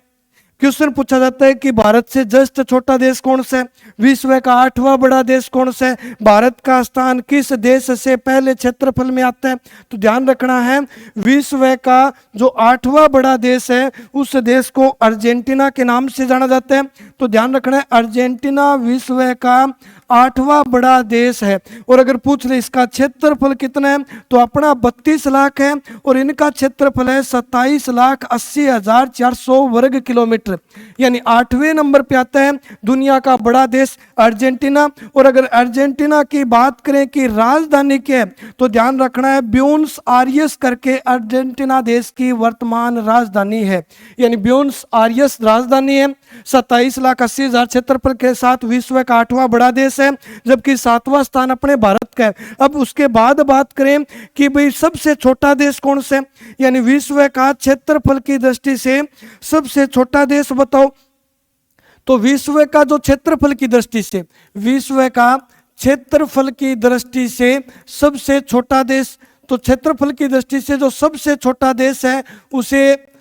क्वेश्चन पूछा जाता है कि भारत से जस्ट छोटा देश कौन सा है, विश्व का 8वां बड़ा देश कौन सा है, भारत का स्थान किस देश से पहले क्षेत्रफल में आता है। तो ध्यान रखना है विश्व का जो 8वां बड़ा देश है उस देश को अर्जेंटीना के नाम से जाना जाता है। तो ध्यान रखना है अर्जेंटीना विश्व का 8वां बड़ा देश है। और अगर पूछ ले इसका क्षेत्रफल कितना है, तो अपना 32 लाख है और इनका क्षेत्रफल है 27,80,400 वर्ग किलोमीटर। यानी 8वें नंबर पे आता है दुनिया का बड़ा देश अर्जेंटीना। और अगर अर्जेंटीना की बात करें कि राजधानी क्या है, तो ध्यान रखना है ब्यूनस आयर्स करके अर्जेंटीना देश की वर्तमान राजधानी है। यानी ब्यूनस आयर्स राजधानी है। 27,80,000 क्षेत्रफल के साथ विश्व का 8वां बड़ा देश है, जबकि 7वां स्थान अपने भारत का है। अब उसके बाद बात करें कि भाई सबसे छोटा देश कौन सा है, यानी विश्व का क्षेत्रफल की दृष्टि से सबसे छोटा देश बताओ। तो विश्व का जो क्षेत्रफल की दृष्टि से, विश्व का क्षेत्रफल की दृष्टि से सबसे छोटा देश, तो क्षेत्रफल की दृष्टि से जो सबसे छोटा देश है उसे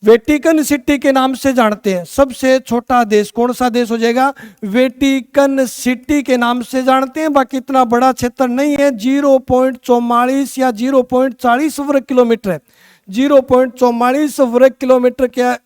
वेटिकन सिटी के नाम से जानते हैं। सबसे छोटा देश कौन सा देश हो जाएगा, वेटिकन सिटी के नाम से जानते हैं। बाकी इतना बड़ा क्षेत्र नहीं है, 0.44 या 0.40 वर्ग किलोमीटर है। 0.44 वर्ग किलोमीटर क्या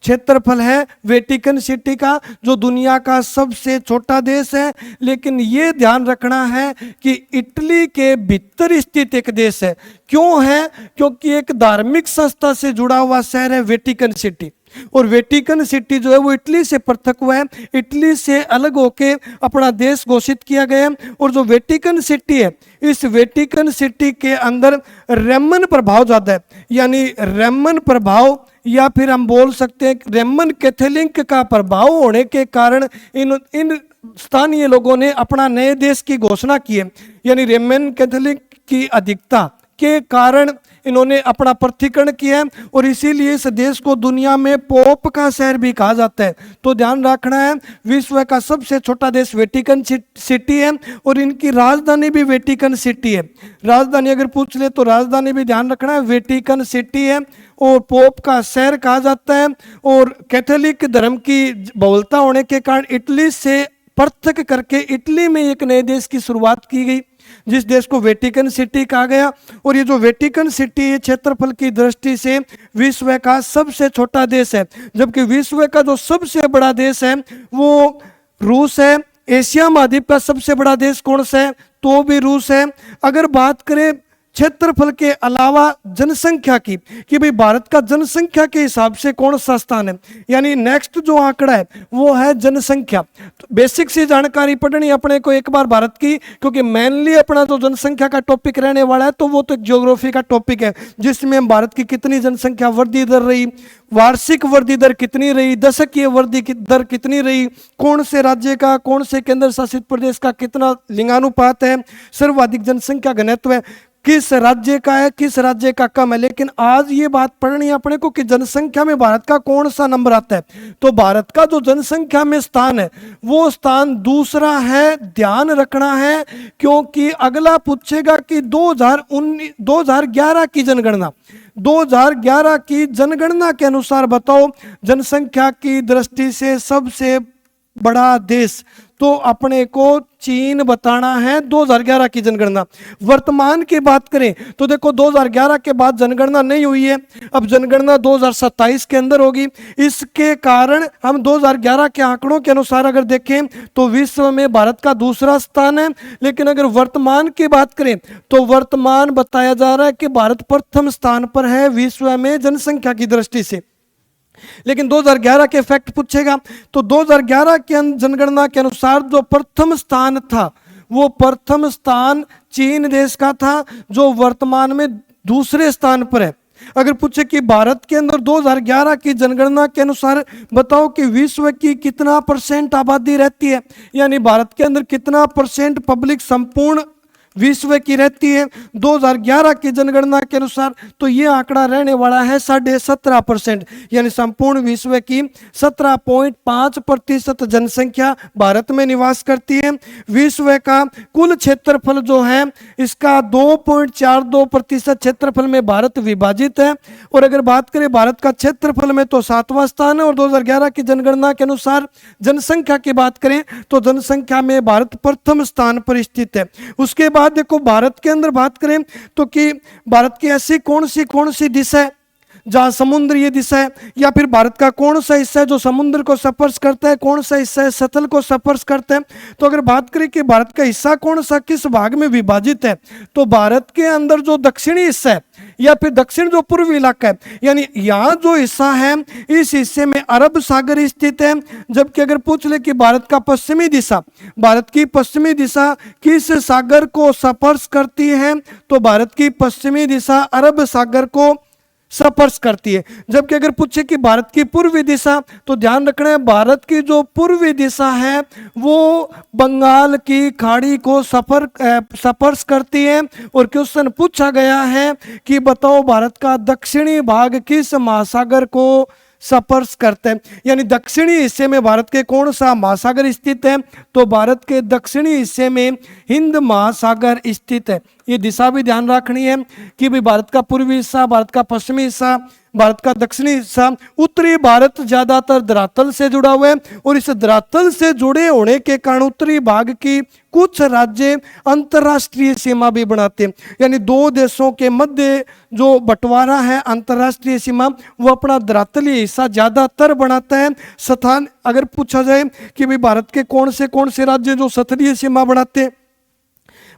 क्षेत्रफल है वेटिकन सिटी का, जो दुनिया का सबसे छोटा देश है। लेकिन ये ध्यान रखना है कि इटली के भीतर स्थित एक देश है। क्यों है, क्योंकि एक धार्मिक संस्था से जुड़ा हुआ शहर है वेटिकन सिटी। और वेटिकन सिटी जो है वो इटली से पृथक हुआ है, इटली से अलग होके अपना देश घोषित किया गया है। और जो वेटिकन सिटी है, इस वेटिकन सिटी के अंदर रोमन प्रभाव ज्यादा है। यानी रोमन प्रभाव या फिर हम बोल सकते हैं रोमन कैथोलिक का प्रभाव होने के कारण इन स्थानीय लोगों ने अपना नए देश की घोषणा की है। यानी रोमन कैथोलिक की अधिकता के कारण इन्होंने अपना पृथक्करण किया है, और इसीलिए इस देश को दुनिया में पोप का शहर भी कहा जाता है। तो ध्यान रखना है विश्व का सबसे छोटा देश वेटिकन सिटी है, और इनकी राजधानी भी वेटिकन सिटी है। राजधानी अगर पूछ ले तो राजधानी भी ध्यान रखना है वेटिकन सिटी है, और पोप का शहर कहा जाता है। और कैथोलिक धर्म की बहुलता होने के कारण इटली से पृथक करके इटली में एक नए देश की शुरुआत की गई, जिस देश को वेटिकन सिटी कहा गया। और ये जो वेटिकन सिटी क्षेत्रफल की दृष्टि से विश्व का सबसे छोटा देश है, जबकि विश्व का जो सबसे बड़ा देश है वो रूस है। एशिया महाद्वीप का सबसे बड़ा देश कौन सा है, तो भी रूस है। अगर बात करें क्षेत्रफल के अलावा जनसंख्या की, कि भाई भारत का जनसंख्या के हिसाब से कौन सा स्थान है, यानी नेक्स्ट जो आंकड़ा है वो है जनसंख्या। तो बेसिक सी जानकारी पढ़नी अपने को एक बार भारत की, क्योंकि मेनली अपना जो जनसंख्या का टॉपिक रहने वाला है तो वो तो एक ज्योग्राफी का टॉपिक है, जिसमें हम भारत की कितनी जनसंख्या वृद्धि दर रही, वार्षिक वृद्धि दर कितनी रही, दशकीय वृद्धि दर कितनी रही, कौन से राज्य का कौन से केंद्र शासित प्रदेश का कितना लिंगानुपात है, सर्वाधिक जनसंख्या घनत्व है, किस राज्य का है, किस राज्य का कम है। लेकिन आज ये बात पढ़नी है अपने को कि जनसंख्या में भारत का कौन सा नंबर आता है। तो भारत का जो जनसंख्या में स्थान है वो स्थान दूसरा है, ध्यान रखना है, क्योंकि अगला पूछेगा कि 2011 की जनगणना, 2011 की जनगणना के अनुसार बताओ जनसंख्या की दृष्टि से सबसे बड़ा देश, तो अपने को चीन बताना है। 2011 की जनगणना। वर्तमान की बात करें तो देखो 2011 के बाद जनगणना नहीं हुई है, अब जनगणना 2027 के अंदर होगी। इसके कारण हम 2011 के आंकड़ों के अनुसार अगर देखें तो विश्व में भारत का दूसरा स्थान है। लेकिन अगर वर्तमान की बात करें तो वर्तमान बताया जा रहा है कि भारत प्रथम स्थान पर है विश्व में जनसंख्या की दृष्टि से। लेकिन 2011 के फैक्ट पूछेगा तो 2011 की जनगणना के अनुसार जो प्रथम स्थान था वो प्रथम स्थान चीन देश का था, जो वर्तमान में दूसरे स्थान पर है। अगर पूछे कि भारत के अंदर 2011 की जनगणना के अनुसार बताओ कि विश्व की कितना % आबादी रहती है, यानी भारत के अंदर कितना % पब्लिक संपूर्ण विश्व की रहती है 2011 की जनगणना के अनुसार, तो ये आंकड़ा रहने वाला है 17.5%, यानी संपूर्ण विश्व की 17.5% जनसंख्या भारत में निवास करती है। विश्व का कुल क्षेत्रफल जो है इसका 2.42% क्षेत्रफल में भारत विभाजित है। और अगर बात करें भारत का क्षेत्रफल में तो 7वां स्थान है, और 2011 की जनगणना के अनुसार जनसंख्या की बात करें तो जनसंख्या में भारत प्रथम स्थान पर स्थित है। उसके बाद देखो भारत के अंदर बात करें तो कि भारत की ऐसी कौन सी दिशा है जहां समुद्रीय दिशा है, या फिर भारत का कौन सा हिस्सा है जो समुद्र को स्पर्श करता है, कौन सा हिस्सा है सतल को स्पर्श करता है। तो अगर बात करें कि भारत का हिस्सा कौन सा किस भाग में विभाजित है, तो भारत के अंदर जो दक्षिणी हिस्सा है या फिर दक्षिण जो पूर्वी इलाका है, यानी यहाँ जो हिस्सा है इस हिस्से में अरब सागर स्थित है। जबकि अगर पूछ ले कि भारत का पश्चिमी दिशा, भारत की पश्चिमी दिशा किस सागर को स्पर्श करती है, तो भारत की पश्चिमी दिशा अरब सागर को स्पर्श करती है। जबकि अगर पूछे कि भारत की पूर्वी दिशा, तो ध्यान रखना है भारत की जो पूर्वी दिशा है वो बंगाल की खाड़ी को स्पर्श करती है। और क्वेश्चन पूछा गया है कि बताओ भारत का दक्षिणी भाग किस महासागर को स्पर्श करते हैं, यानी दक्षिणी हिस्से में भारत के कौन सा महासागर स्थित है, तो भारत के दक्षिणी हिस्से में हिंद महासागर स्थित है। ये दिशा भी ध्यान रखनी है कि भाई भारत का पूर्वी हिस्सा, भारत का पश्चिमी हिस्सा, भारत का दक्षिणी हिस्सा, उत्तरी भारत ज्यादातर धरातल से जुड़ा हुआ है। और इस धरातल से जुड़े होने के कारण उत्तरी भाग की कुछ राज्य अंतर्राष्ट्रीय सीमा भी बनाते हैं, यानी दो देशों के मध्य जो बंटवारा है अंतर्राष्ट्रीय सीमा, वो अपना धरातलीय हिस्सा ज्यादातर बनाता है। स्थान अगर पूछा जाए कि भाई भारत के कौन से राज्य जो सतलीय सीमा बनाते हैं,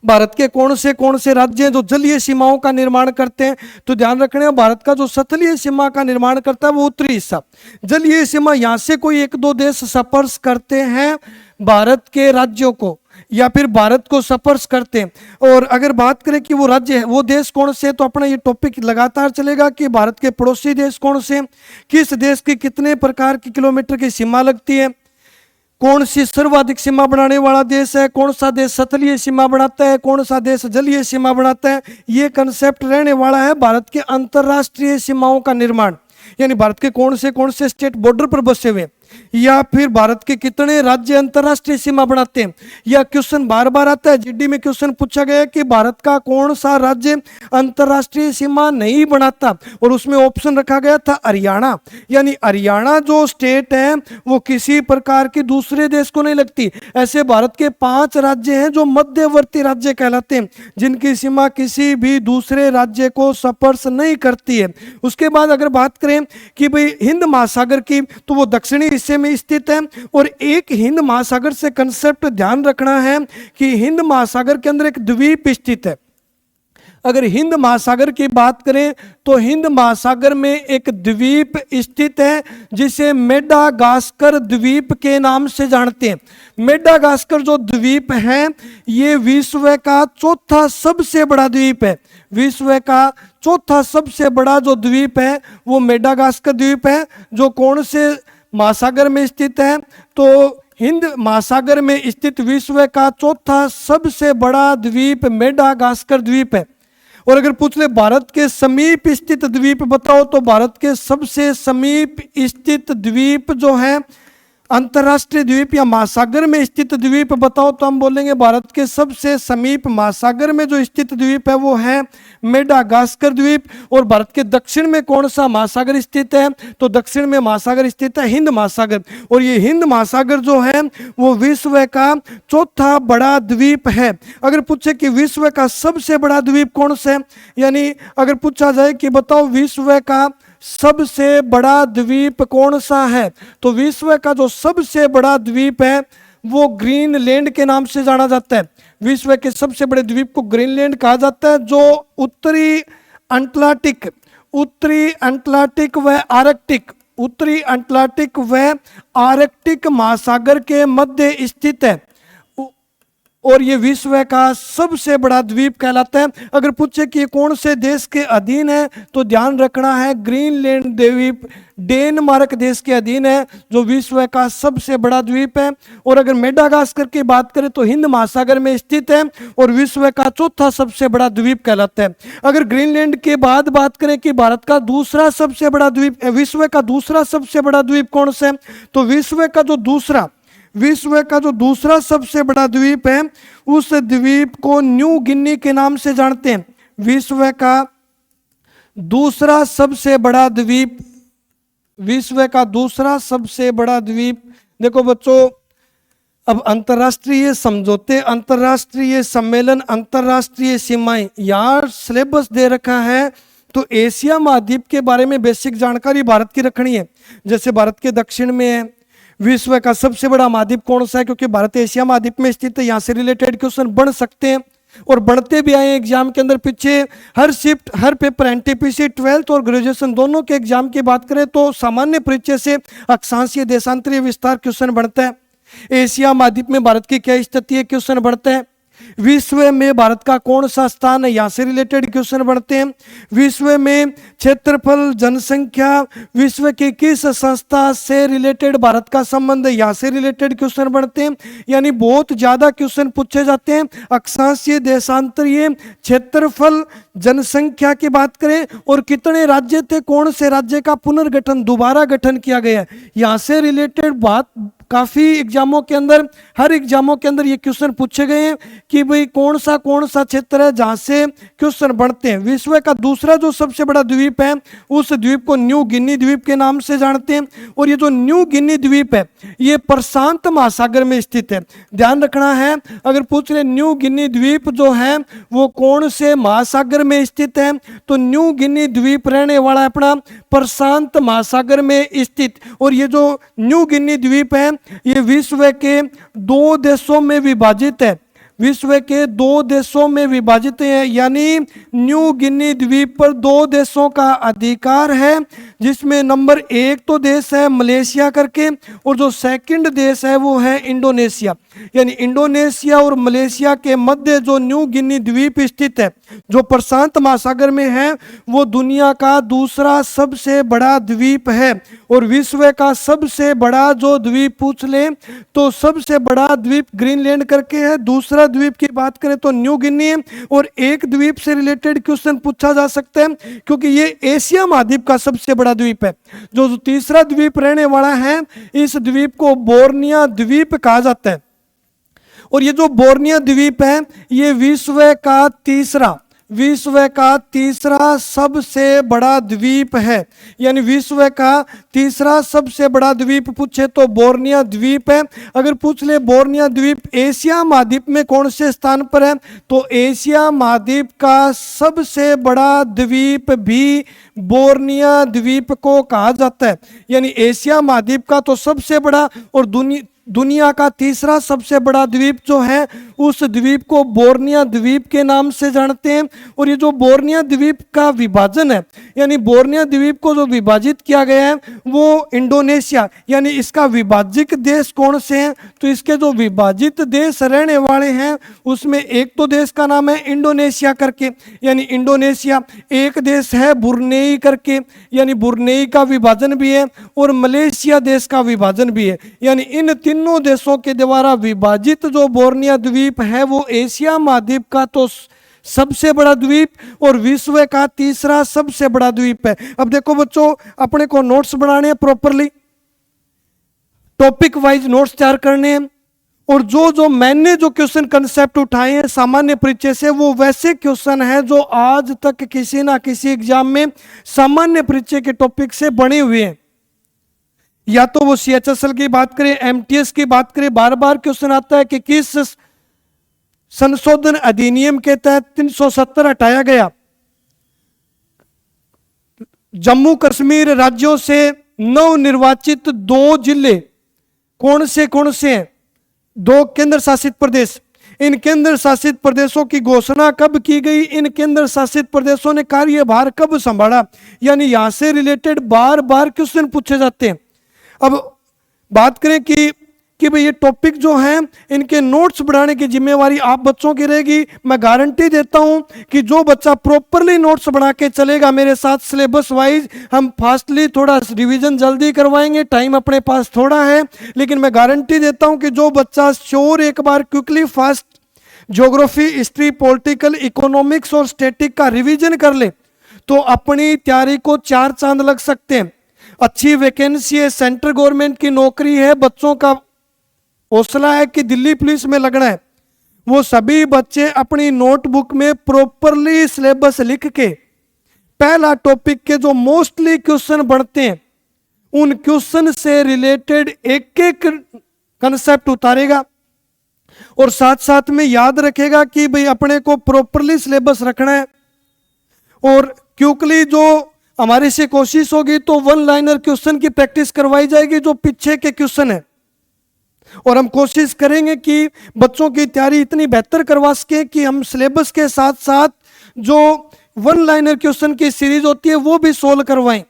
भारत के कौन से राज्य हैं जो जलीय सीमाओं का निर्माण करते हैं, तो ध्यान रखना भारत का जो सतलीय सीमा का निर्माण करता है वो उत्तरी हिस्सा। जलीय सीमा यहाँ से कोई 1-2 देश स्पर्श करते हैं भारत के राज्यों को या फिर भारत को स्पर्श करते हैं। और अगर बात करें कि वो राज्य है वो देश कौन से, तो अपना ये टॉपिक लगातार चलेगा कि भारत के पड़ोसी देश कौन से, किस देश की कितने प्रकार की किलोमीटर की सीमा लगती है, कौन सी सर्वाधिक सीमा बनाने वाला देश है, कौन सा देश सतलीय सीमा बनाता है, कौन सा देश जलीय सीमा बनाता है। ये कंसेप्ट रहने वाला है भारत के अंतर्राष्ट्रीय सीमाओं का निर्माण, यानी भारत के कौन से स्टेट बॉर्डर पर बसे हुए, या फिर भारत के कितने राज्य अंतर्राष्ट्रीय सीमा बनाते हैं। या क्वेश्चन बार बार आता है, जीडी में क्वेश्चन पूछा गया कि भारत का कौन सा राज्य अंतर्राष्ट्रीय सीमा नहीं बनाता, और उसमें ऑप्शन रखा गया था हरियाणा, यानी हरियाणा जो स्टेट है वो किसी प्रकार की दूसरे देश को नहीं लगती। ऐसे भारत के 5 राज्य हैं जो मध्यवर्ती राज्य कहलाते हैं, जिनकी सीमा किसी भी दूसरे राज्य को स्पर्श नहीं करती है। उसके बाद अगर बात करें कि भाई हिंद महासागर की, तो वो दक्षिणी हिस्से में स्थित है। और एक हिंद महासागर से कंसेप्ट ध्यान रखना है कि हिंद महासागर के अंदर एक द्वीप स्थित है। अगर हिंद महासागर की बात करें तो हिंद महासागर में एक द्वीप स्थित है जिसे मेडागास्कर द्वीप के नाम से जानते हैं। मेडागास्कर जो द्वीप है ये विश्व का चौथा सबसे बड़ा द्वीप है। विश्व का चौथा सबसे बड़ा जो द्वीप है वो मेडागास्कर द्वीप है, जो कौन से महासागर में स्थित है, तो हिंद महासागर में स्थित विश्व का चौथा सबसे बड़ा द्वीप मेडागास्कर द्वीप है। और अगर पूछ ले भारत के समीप स्थित द्वीप बताओ, तो भारत के सबसे समीप स्थित द्वीप जो है, अंतर्राष्ट्रीय द्वीप या महासागर में स्थित द्वीप बताओ, तो हम बोलेंगे भारत के सबसे समीप महासागर में जो स्थित द्वीप है वो है मेडागास्कर द्वीप। और भारत के दक्षिण में कौन सा महासागर स्थित है, तो दक्षिण में महासागर स्थित है हिंद महासागर। और ये हिंद महासागर जो है वो विश्व का चौथा बड़ा द्वीप है। अगर पूछे कि विश्व का सबसे बड़ा द्वीप कौन सा है, यानी अगर पूछा जाए कि बताओ विश्व का सबसे बड़ा द्वीप कौन सा है, तो विश्व का जो सबसे बड़ा द्वीप है वो ग्रीनलैंड के नाम से जाना जाता है। विश्व के सबसे बड़े द्वीप को ग्रीनलैंड कहा जाता है, जो उत्तरी अटलांटिक व आर्कटिक महासागर के मध्य स्थित है। और ये विश्व का सबसे बड़ा द्वीप कहलाता है। अगर पूछे कि ये कौन से देश के अधीन है, तो ध्यान रखना है ग्रीनलैंड द्वीप डेनमार्क देश के अधीन है, जो विश्व का सबसे बड़ा द्वीप है। और अगर मेडागास्कर की बात करें तो हिंद महासागर में स्थित है और विश्व का चौथा सबसे बड़ा द्वीप कहलाता है। अगर ग्रीनलैंड के बाद बात करें कि भारत का दूसरा सबसे बड़ा द्वीप, विश्व का दूसरा सबसे बड़ा द्वीप कौन सा है, तो विश्व का जो दूसरा सबसे बड़ा द्वीप है, उस द्वीप को न्यू गिनी के नाम से जानते हैं। विश्व का दूसरा सबसे बड़ा द्वीप, देखो बच्चों, अब अंतर्राष्ट्रीय समझौते, अंतर्राष्ट्रीय सम्मेलन, अंतर्राष्ट्रीय सीमाएं, यहाँ सिलेबस दे रखा है। तो एशिया महाद्वीप के बारे में बेसिक जानकारी भारत की रखनी है। जैसे भारत के दक्षिण में है, विश्व का सबसे बड़ा महाद्वीप कौन सा है, क्योंकि भारत एशिया महाद्वीप में स्थित है। यहाँ से रिलेटेड क्वेश्चन बन सकते हैं और बढ़ते भी आए एग्जाम के अंदर। पीछे हर शिफ्ट, हर पेपर एनटीपीसी 12th और ग्रेजुएशन दोनों के एग्जाम की बात करें तो सामान्य परिचय से अक्षांशीय देशांतरीय विस्तार क्वेश्चन बढ़ता है। एशिया महाद्वीप में भारत की क्या स्थिति है, क्वेश्चन बढ़ता है। विश्व में भारत का कौन सा स्थान है, यहाँ से रिलेटेड क्वेश्चन बढ़ते हैं। विश्व में क्षेत्रफल, जनसंख्या, विश्व की किस संस्था से रिलेटेड भारत का संबंध है, यहाँ से रिलेटेड क्वेश्चन बढ़ते हैं। यानी बहुत ज्यादा क्वेश्चन पूछे जाते हैं। अक्षांशीय देशांतरीय, क्षेत्रफल, जनसंख्या की बात करें और कितने राज्य थे, कौन से राज्य का पुनर्गठन, दोबारा गठन किया गया है, यहाँ से रिलेटेड बात काफी एग्जामों के अंदर, हर एग्जामों के अंदर ये क्वेश्चन पूछे गए हैं कि भाई कौन सा क्षेत्र है जहां से क्वेश्चन बढ़ते हैं। विश्व का दूसरा जो सबसे बड़ा द्वीप है, उस द्वीप को न्यू गिनी द्वीप के नाम से जानते हैं। और ये जो न्यू गिनी द्वीप है, ये प्रशांत महासागर में स्थित है। ध्यान रखना है, अगर पूछ रहे न्यू गिनी द्वीप जो है वो कौन से महासागर में स्थित है, तो न्यू गिनी द्वीप रहने वाला है अपना प्रशांत महासागर में स्थित। और ये जो न्यू गिनी द्वीप है, ये विश्व के 2 देशों में विभाजित है। विश्व के 2 देशों में विभाजित है, यानी न्यू गिनी द्वीप पर 2 देशों का अधिकार है, जिसमें नंबर 1 तो देश है मलेशिया करके, और जो सेकंड देश है वो है इंडोनेशिया। यानी इंडोनेशिया और मलेशिया के मध्य जो न्यू गिनी द्वीप स्थित है, जो प्रशांत महासागर में है, वो दुनिया का दूसरा सबसे बड़ा द्वीप है। और विश्व का सबसे बड़ा जो द्वीप पूछ ले तो सबसे बड़ा द्वीप ग्रीनलैंड करके है। दूसरा द्वीप की बात करें तो न्यू गिनी है। और एक द्वीप से रिलेटेड क्वेश्चन पूछा जा सकता है, क्योंकि ये एशिया महाद्वीप का सबसे बड़ा द्वीप है। जो तीसरा द्वीप रहने वाला है, इस द्वीप को बोर्निया द्वीप कहा जाता है। और ये जो बोर्निया द्वीप है, ये विश्व का तीसरा सबसे बड़ा द्वीप है। यानी विश्व का तीसरा सबसे बड़ा द्वीप पूछे तो बोर्निया द्वीप है। अगर पूछ ले बोर्निया द्वीप एशिया महाद्वीप में कौन से स्थान पर है, तो एशिया महाद्वीप का सबसे बड़ा द्वीप भी बोर्निया द्वीप को कहा जाता है। यानी एशिया महाद्वीप का तो सबसे बड़ा और दुनिया का तीसरा सबसे बड़ा द्वीप जो है, उस द्वीप को बोर्निया द्वीप के नाम से जानते हैं। और ये जो बोर्निया द्वीप का विभाजन है, यानी बोर्निया द्वीप को जो विभाजित किया गया है वो इंडोनेशिया, यानी इसका विभाजित देश कौन से हैं, तो इसके जो विभाजित देश रहने वाले हैं उसमें एक तो देश का नाम है इंडोनेशिया करके, यानी इंडोनेशिया। एक देश है बुर्नेई करके, यानी बुर्नेई का विभाजन भी है, और मलेशिया देश का विभाजन भी है। यानी इन तीनों देशों के द्वारा विभाजित जो बोर्निया द्वीप है वो एशिया महाद्वीप का तो सबसे बड़ा द्वीप और विश्व का तीसरा सबसे बड़ा द्वीप है। अब देखो बच्चों, अपने को नोट्स बनाने हैं प्रॉपरली, टॉपिक वाइज नोट्स तैयार करने हैं, और जो जो मैंने जो क्वेश्चन कंसेप्ट उठाए हैं सामान्य परिचय से, वो वैसे क्वेश्चन हैं जो आज तक किसी ना किसी एग्जाम में सामान्य परिचय के टॉपिक से बने हुए हैं। या तो वो CHSL की बात करें, MTS की बात करें, बार बार क्वेश्चन आता है कि किस संशोधन अधिनियम के तहत 370 हटाया गया। जम्मू कश्मीर राज्यों से नवनिर्वाचित 2 जिले कौन से हैं? 2 केंद्र शासित प्रदेश। इन केंद्र शासित प्रदेशों की घोषणा कब की गई? इन केंद्र शासित प्रदेशों ने कार्यभार कब संभाला? यानी यहां से रिलेटेड बार बार क्वेश्चन पूछे जाते हैं। अब बात करें कि भाई ये टॉपिक जो हैं इनके नोट्स बनाने की जिम्मेवारी आप बच्चों की रहेगी। मैं गारंटी देता हूं कि जो बच्चा प्रॉपरली नोट्स बना के चलेगा मेरे साथ सिलेबस वाइज, हम फास्टली थोड़ा रिवीजन जल्दी करवाएंगे, टाइम अपने पास थोड़ा है, लेकिन मैं गारंटी देता हूं कि जो बच्चा श्योर एक बार quickly fast geography, history, political, economics और स्टैटिक का रिवीजन कर ले तो अपनी तैयारी को 4 चांद लग सकते हैं। अच्छी वैकेंसी है, सेंट्रल गवर्नमेंट की नौकरी है, बच्चों का हौसला है कि दिल्ली पुलिस में लगना है। वो सभी बच्चे अपनी नोटबुक में प्रॉपरली सिलेबस लिख के पहला टॉपिक के जो मोस्टली क्वेश्चन बनते हैं उन क्वेश्चन से रिलेटेड एक एक कंसेप्ट उतारेगा, और साथ साथ में याद रखेगा कि भाई अपने को प्रॉपरली सिलेबस रखना है। और क्विकली जो हमारे से कोशिश होगी तो 1 लाइनर क्वेश्चन की प्रैक्टिस करवाई जाएगी जो पीछे के क्वेश्चन है, और हम कोशिश करेंगे कि बच्चों की तैयारी इतनी बेहतर करवा सके कि हम सिलेबस के साथ साथ जो 1 लाइनर क्वेश्चन की सीरीज होती है वो भी सोल्व करवाएं,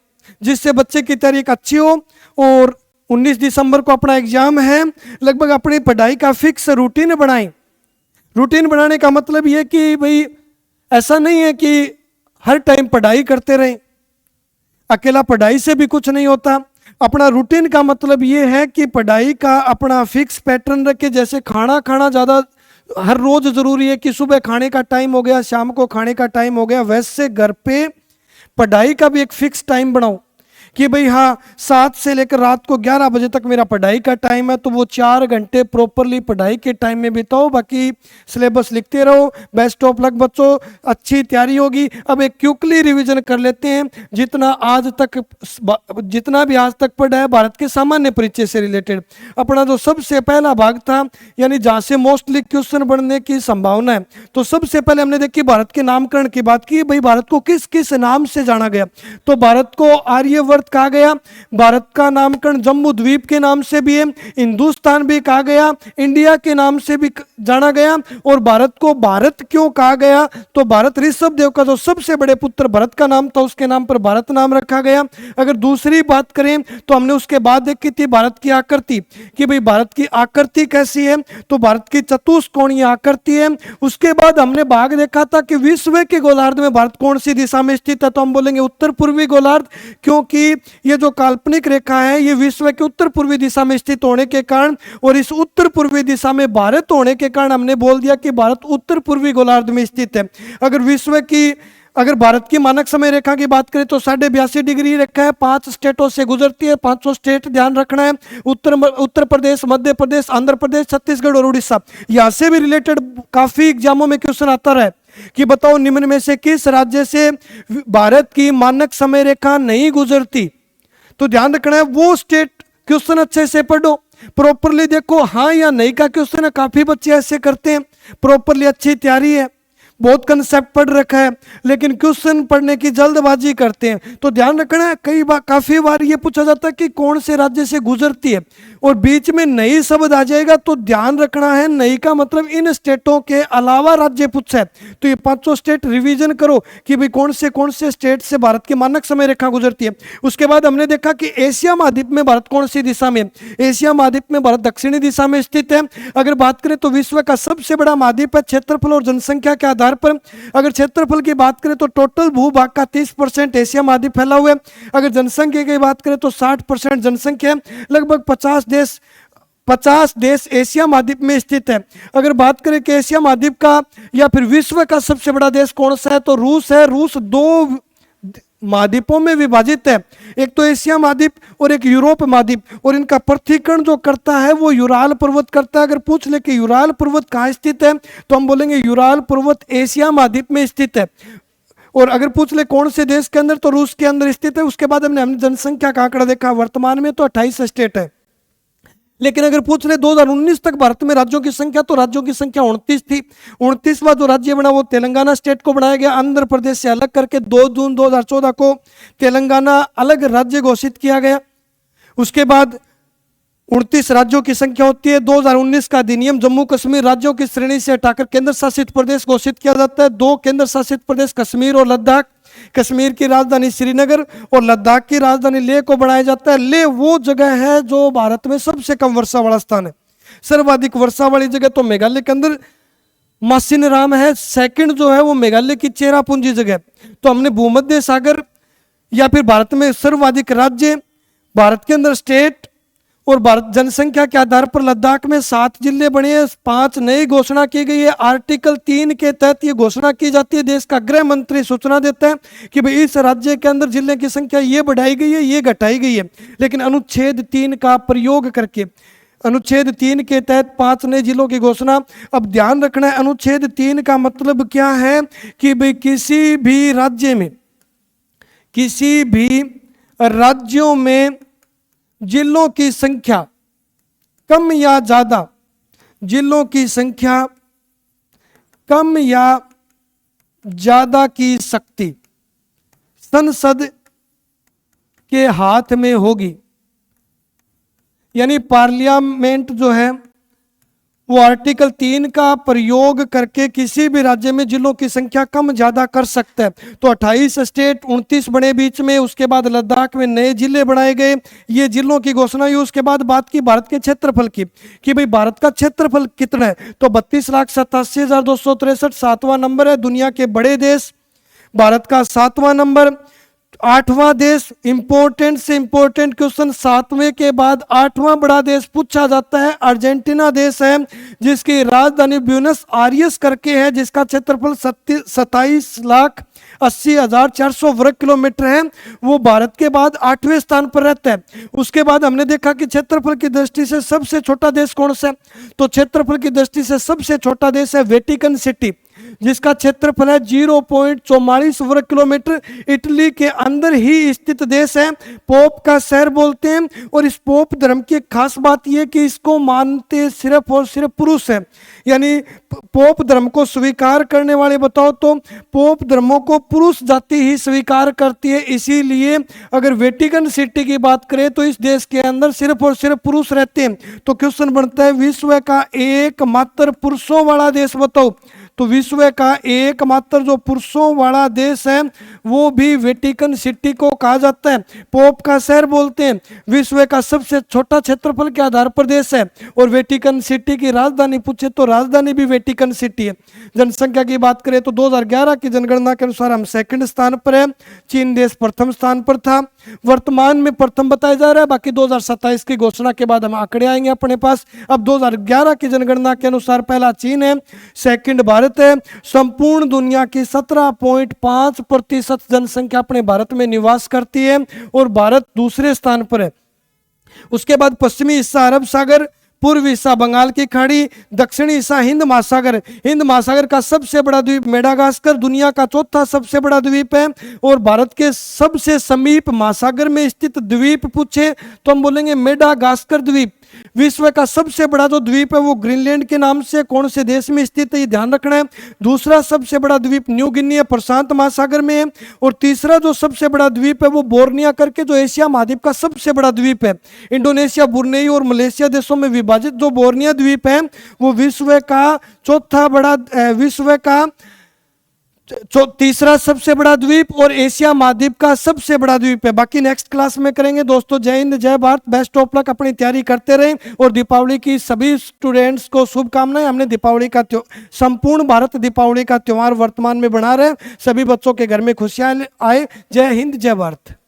जिससे बच्चे की तैयारी एक अच्छी हो। और 19 दिसंबर को अपना एग्जाम है, लगभग अपनी पढ़ाई का फिक्स रूटीन बनाएं। रूटीन बनाने का मतलब ये कि भाई ऐसा नहीं है कि हर टाइम पढ़ाई करते रहें, अकेला पढ़ाई से भी कुछ नहीं होता। अपना रूटीन का मतलब ये है कि पढ़ाई का अपना फिक्स पैटर्न रखे। जैसे खाना खाना ज़्यादा हर रोज जरूरी है कि सुबह खाने का टाइम हो गया, शाम को खाने का टाइम हो गया, वैसे घर पे पढ़ाई का भी एक फिक्स टाइम बनाओ कि भाई हाँ 7 से लेकर रात को 11 बजे तक मेरा पढ़ाई का टाइम है, तो वो 4 घंटे प्रॉपरली पढ़ाई के टाइम में बिताओ, बाकी सिलेबस लिखते रहो। बेस्ट ऑफ लक बच्चों, अच्छी तैयारी होगी। अब एक क्विकली रिवीजन कर लेते हैं जितना भी आज तक पढ़ा है भारत के सामान्य परिचय से रिलेटेड। अपना जो सबसे पहला भाग था, यानी जहाँ से मोस्टली क्वेश्चन बनने की संभावना है, तो सबसे पहले हमने देखी भारत के नामकरण की बात की। भाई भारत को किस किस नाम से जाना गया? तो भारत को आर्यवर्त कहा गया, भारत का नामकरण जम्मू द्वीप के नाम से भी है, हिंदुस्तान भी कहा गया, इंडिया के नाम से भी जाना गया। और भारत को भारत क्यों कहा गया? तो भारत ऋषभ देव का जो सबसे बड़े पुत्र भरत का नाम था, उसके नाम पर भारत नाम रखा गया। अगर दूसरी बात करें तो हमने उसके बाद देखी थी भारत की आकृति, कि भाई भारत की आकृति कैसी है, तो भारत की चतुष्कोणीय आकृति है। उसके बाद हमने भाग देखा था कि विश्व के गोलार्ध में भारत कौन सी दिशा में स्थित है, तो हम बोलेंगे उत्तर पूर्वी गोलार्ध, क्योंकि ये जो काल्पनिक रेखा है ये विश्व के उत्तर पूर्वी दिशा में स्थित होने के कारण, और इस उत्तर पूर्वी दिशा में भारत होने के कारण हमने बोल दिया कि भारत उत्तर पूर्वी गोलार्ध में स्थित है। अगर भारत की मानक समय रेखा की बात करें तो 82.5 डिग्री रेखा है, 5 स्टेटों से गुजरती है। 5 स्टेट ध्यान रखना है, उत्तर प्रदेश, मध्य प्रदेश, आंध्र प्रदेश, छत्तीसगढ़ और उड़ीसा। यहाँ से भी रिलेटेड काफी एग्जामों में क्वेश्चन आता रहा है कि बताओ निम्न में से किस राज्य से भारत की मानक समय रेखा नहीं गुजरती। तो ध्यान रखना है, वो स्टेट क्वेश्चन अच्छे से पढ़ो, प्रॉपरली देखो हाँ या नहीं का क्वेश्चन है। काफी बच्चे ऐसे करते हैं, प्रॉपरली अच्छी तैयारी है, बहुत कंसेप्ट पढ़ रखा है, लेकिन क्वेश्चन पढ़ने की जल्दबाजी करते हैं। तो ध्यान रखना है, काफी बार ये पूछा जाता है कि कौन से राज्य से गुजरती है, और बीच में नई शब्द आ जाएगा तो ध्यान रखना है नई का मतलब इन स्टेटों के अलावा राज्य पूछा है। तो ये 5 स्टेट रिवीजन करो कि भाई कौन से स्टेट से भारत की मानक समय रेखा गुजरती है। उसके बाद हमने देखा कि एशिया महाद्वीप में भारत कौन सी दिशा में? एशिया महाद्वीप में भारत दक्षिणी दिशा में स्थित है। अगर बात करें तो विश्व का सबसे बड़ा महाद्वीप है क्षेत्रफल और जनसंख्या के आधार पर। अगर क्षेत्रफल की बात करें तो टोटल भूभाग का 30% एशिया महाद्वीप फैला हुआ है। अगर जनसंख्या की बात करें तो 60% जनसंख्या है। लगभग 50 देश 50 देश एशिया महाद्वीप में स्थित है। अगर बात करें कि एशिया महाद्वीप का या फिर विश्व का सबसे बड़ा देश कौन सा है, तो रूस है। रूस 2 महाद्वीपों में विभाजित है, एक तो एशिया महाद्वीप और एक यूरोप महाद्वीप, और इनका पृथ्वीकरण जो करता है वो यूराल पर्वत करता है। अगर पूछ ले कि यूराल पर्वत कहाँ स्थित है, तो हम बोलेंगे यूराल पर्वत एशिया महाद्वीप में स्थित है। और अगर पूछ ले कौन से देश के अंदर, तो रूस के अंदर स्थित है। उसके बाद हमने जनसंख्या का आंकड़ा देखा, वर्तमान में तो 28 स्टेट है। लेकिन अगर पूछ ले 2019 तक भारत में राज्यों की संख्या, तो राज्यों की संख्या 29 थी। 29वां जो राज्य बना वो तेलंगाना स्टेट को बनाया गया, आंध्र प्रदेश से अलग करके 2 जून 2014 को तेलंगाना अलग राज्य घोषित किया गया। उसके बाद 29 राज्यों की संख्या होती है। 2019 का अधिनियम जम्मू कश्मीर राज्यों की श्रेणी से हटाकर केंद्र शासित प्रदेश घोषित किया जाता है। 2 केंद्र शासित प्रदेश कश्मीर और लद्दाख, कश्मीर की राजधानी श्रीनगर और लद्दाख की राजधानी लेह को बनाया जाता है। लेह वो जगह है जो भारत में सबसे कम वर्षा वाला स्थान है। सर्वाधिक वर्षा वाली जगह तो मेघालय के अंदर मासिनराम है, सेकंड जो है वो मेघालय की चेरापूंजी जगह। तो हमने भूमध्य सागर या फिर भारत में सर्वाधिक राज्य, भारत के अंदर स्टेट और भारत जनसंख्या के आधार पर लद्दाख में 7 जिले बने हैं, 5 नई घोषणा की गई है। आर्टिकल 3 के तहत ये घोषणा की जाती है। देश का गृह मंत्री सूचना देता है कि भाई इस राज्य के अंदर जिले की संख्या ये बढ़ाई गई है, ये घटाई गई है। लेकिन अनुच्छेद 3 का प्रयोग करके, अनुच्छेद 3 के तहत 5 नए जिलों की घोषणा। अब ध्यान रखना है, अनुच्छेद 3 का मतलब क्या है कि भाई किसी भी राज्य में, किसी भी राज्यों में जिलों की संख्या कम या ज्यादा, जिलों की संख्या कम या ज्यादा की शक्ति संसद के हाथ में होगी। यानी पार्लियामेंट जो है वो आर्टिकल 3 का प्रयोग करके किसी भी राज्य में जिलों की संख्या कम ज्यादा कर सकता है। तो 28 स्टेट, 29 बने बीच में, उसके बाद लद्दाख में नए जिले बनाए गए, ये जिलों की घोषणा हुई। उसके बाद बात की भारत के क्षेत्रफल की कि भाई भारत का क्षेत्रफल कितना है, तो 32,87,263 7वां नंबर है। दुनिया के बड़े देश, भारत का 7वां नंबर। 8वां देश, इंपॉर्टेंट से इंपॉर्टेंट क्वेश्चन, 7वें के बाद 8वां बड़ा देश पूछा जाता है, अर्जेंटीना देश है, जिसकी राजधानी ब्यूनस आयर्स करके है, जिसका क्षेत्रफल 27,80,400 वर्ग किलोमीटर है। वो भारत के बाद 8वें स्थान पर रहता है। उसके बाद हमने देखा कि क्षेत्रफल की दृष्टि से सबसे छोटा देश कौन सा है, तो क्षेत्रफल की दृष्टि से सबसे छोटा देश है वेटिकन सिटी, जिसका क्षेत्रफल है 0.44 वर्ग किलोमीटर। इटली के अंदर ही स्थित देश है, पोप का शहर बोलते हैं। और इस पोप धर्म की खास बात यह कि इसको मानते सिर्फ और सिर्फ पुरुष है। यानी पोप धर्म को स्वीकार करने वाले बताओ तो पोप धर्मों को पुरुष जाति ही स्वीकार करती है। इसीलिए अगर वेटिकन सिटी की बात करें तो इस देश के अंदर सिर्फ और सिर्फ पुरुष रहते हैं। तो क्वेश्चन बनता है, विश्व का एकमात्र पुरुषों वाला देश बताओ, तो विश्व का एकमात्र जो पुरुषों वाला देश है वो भी वेटिकन सिटी को कहा जाता है। पोप का शहर बोलते हैं। विश्व का सबसे छोटा क्षेत्रफल के आधार पर देश है। और वेटिकन सिटी की राजधानी पूछे तो राजधानी भी वेटिकन सिटी है। जनसंख्या की बात करें तो 2011 की जनगणना के अनुसार हम सेकंड स्थान पर है, चीन देश प्रथम स्थान पर था, वर्तमान में प्रथम बताया जा रहा है। बाकी 2027 की घोषणा के बाद हम आंकड़े आएंगे अपने पास। अब 2011 की जनगणना के अनुसार पहला चीन है, सेकंड भारत है। संपूर्ण दुनिया की 17.5% जनसंख्या अपने भारत में निवास करती है और भारत दूसरे स्थान पर है। उसके बाद पश्चिमी हिस्सा अरब सागर, पूर्वी हिस्सा बंगाल की खाड़ी, दक्षिणी हिस्सा हिंद महासागर। हिंद महासागर का सबसे बड़ा द्वीप मेडागास्कर दुनिया का चौथा सबसे बड़ा द्वीप है। और भारत के सबसे समीप महासागर में स्थित द्वीप पूछे तो हम बोलेंगे मेडागास्कर द्वीप। विश्व का सबसे बड़ा जो द्वीप है वो ग्रीनलैंड के नाम से कौन से देश में स्थित है, ये ध्यान रखना है। दूसरा सबसे बड़ा द्वीप न्यू गिनी है, प्रशांत महासागर में है। और तीसरा जो सबसे बड़ा द्वीप है वो बोर्निया करके जो एशिया महाद्वीप का सबसे बड़ा द्वीप है। इंडोनेशिया, ब्रुनेई और मलेशिया देशों में विभाजित जो बोर्निया द्वीप है वो विश्व का चौथा बड़ा, विश्व का तीसरा सबसे बड़ा द्वीप और एशिया महाद्वीप का सबसे बड़ा द्वीप है। बाकी नेक्स्ट क्लास में करेंगे। दोस्तों जय हिंद, जय भारत, बेस्ट ऑफ लक, अपनी तैयारी करते रहें। और दीपावली की सभी स्टूडेंट्स को शुभकामनाएं। हमने दीपावली का संपूर्ण भारत दीपावली का त्योहार वर्तमान में बना रहे, सभी बच्चों के घर में खुशियां आए। जय हिंद, जय भारत।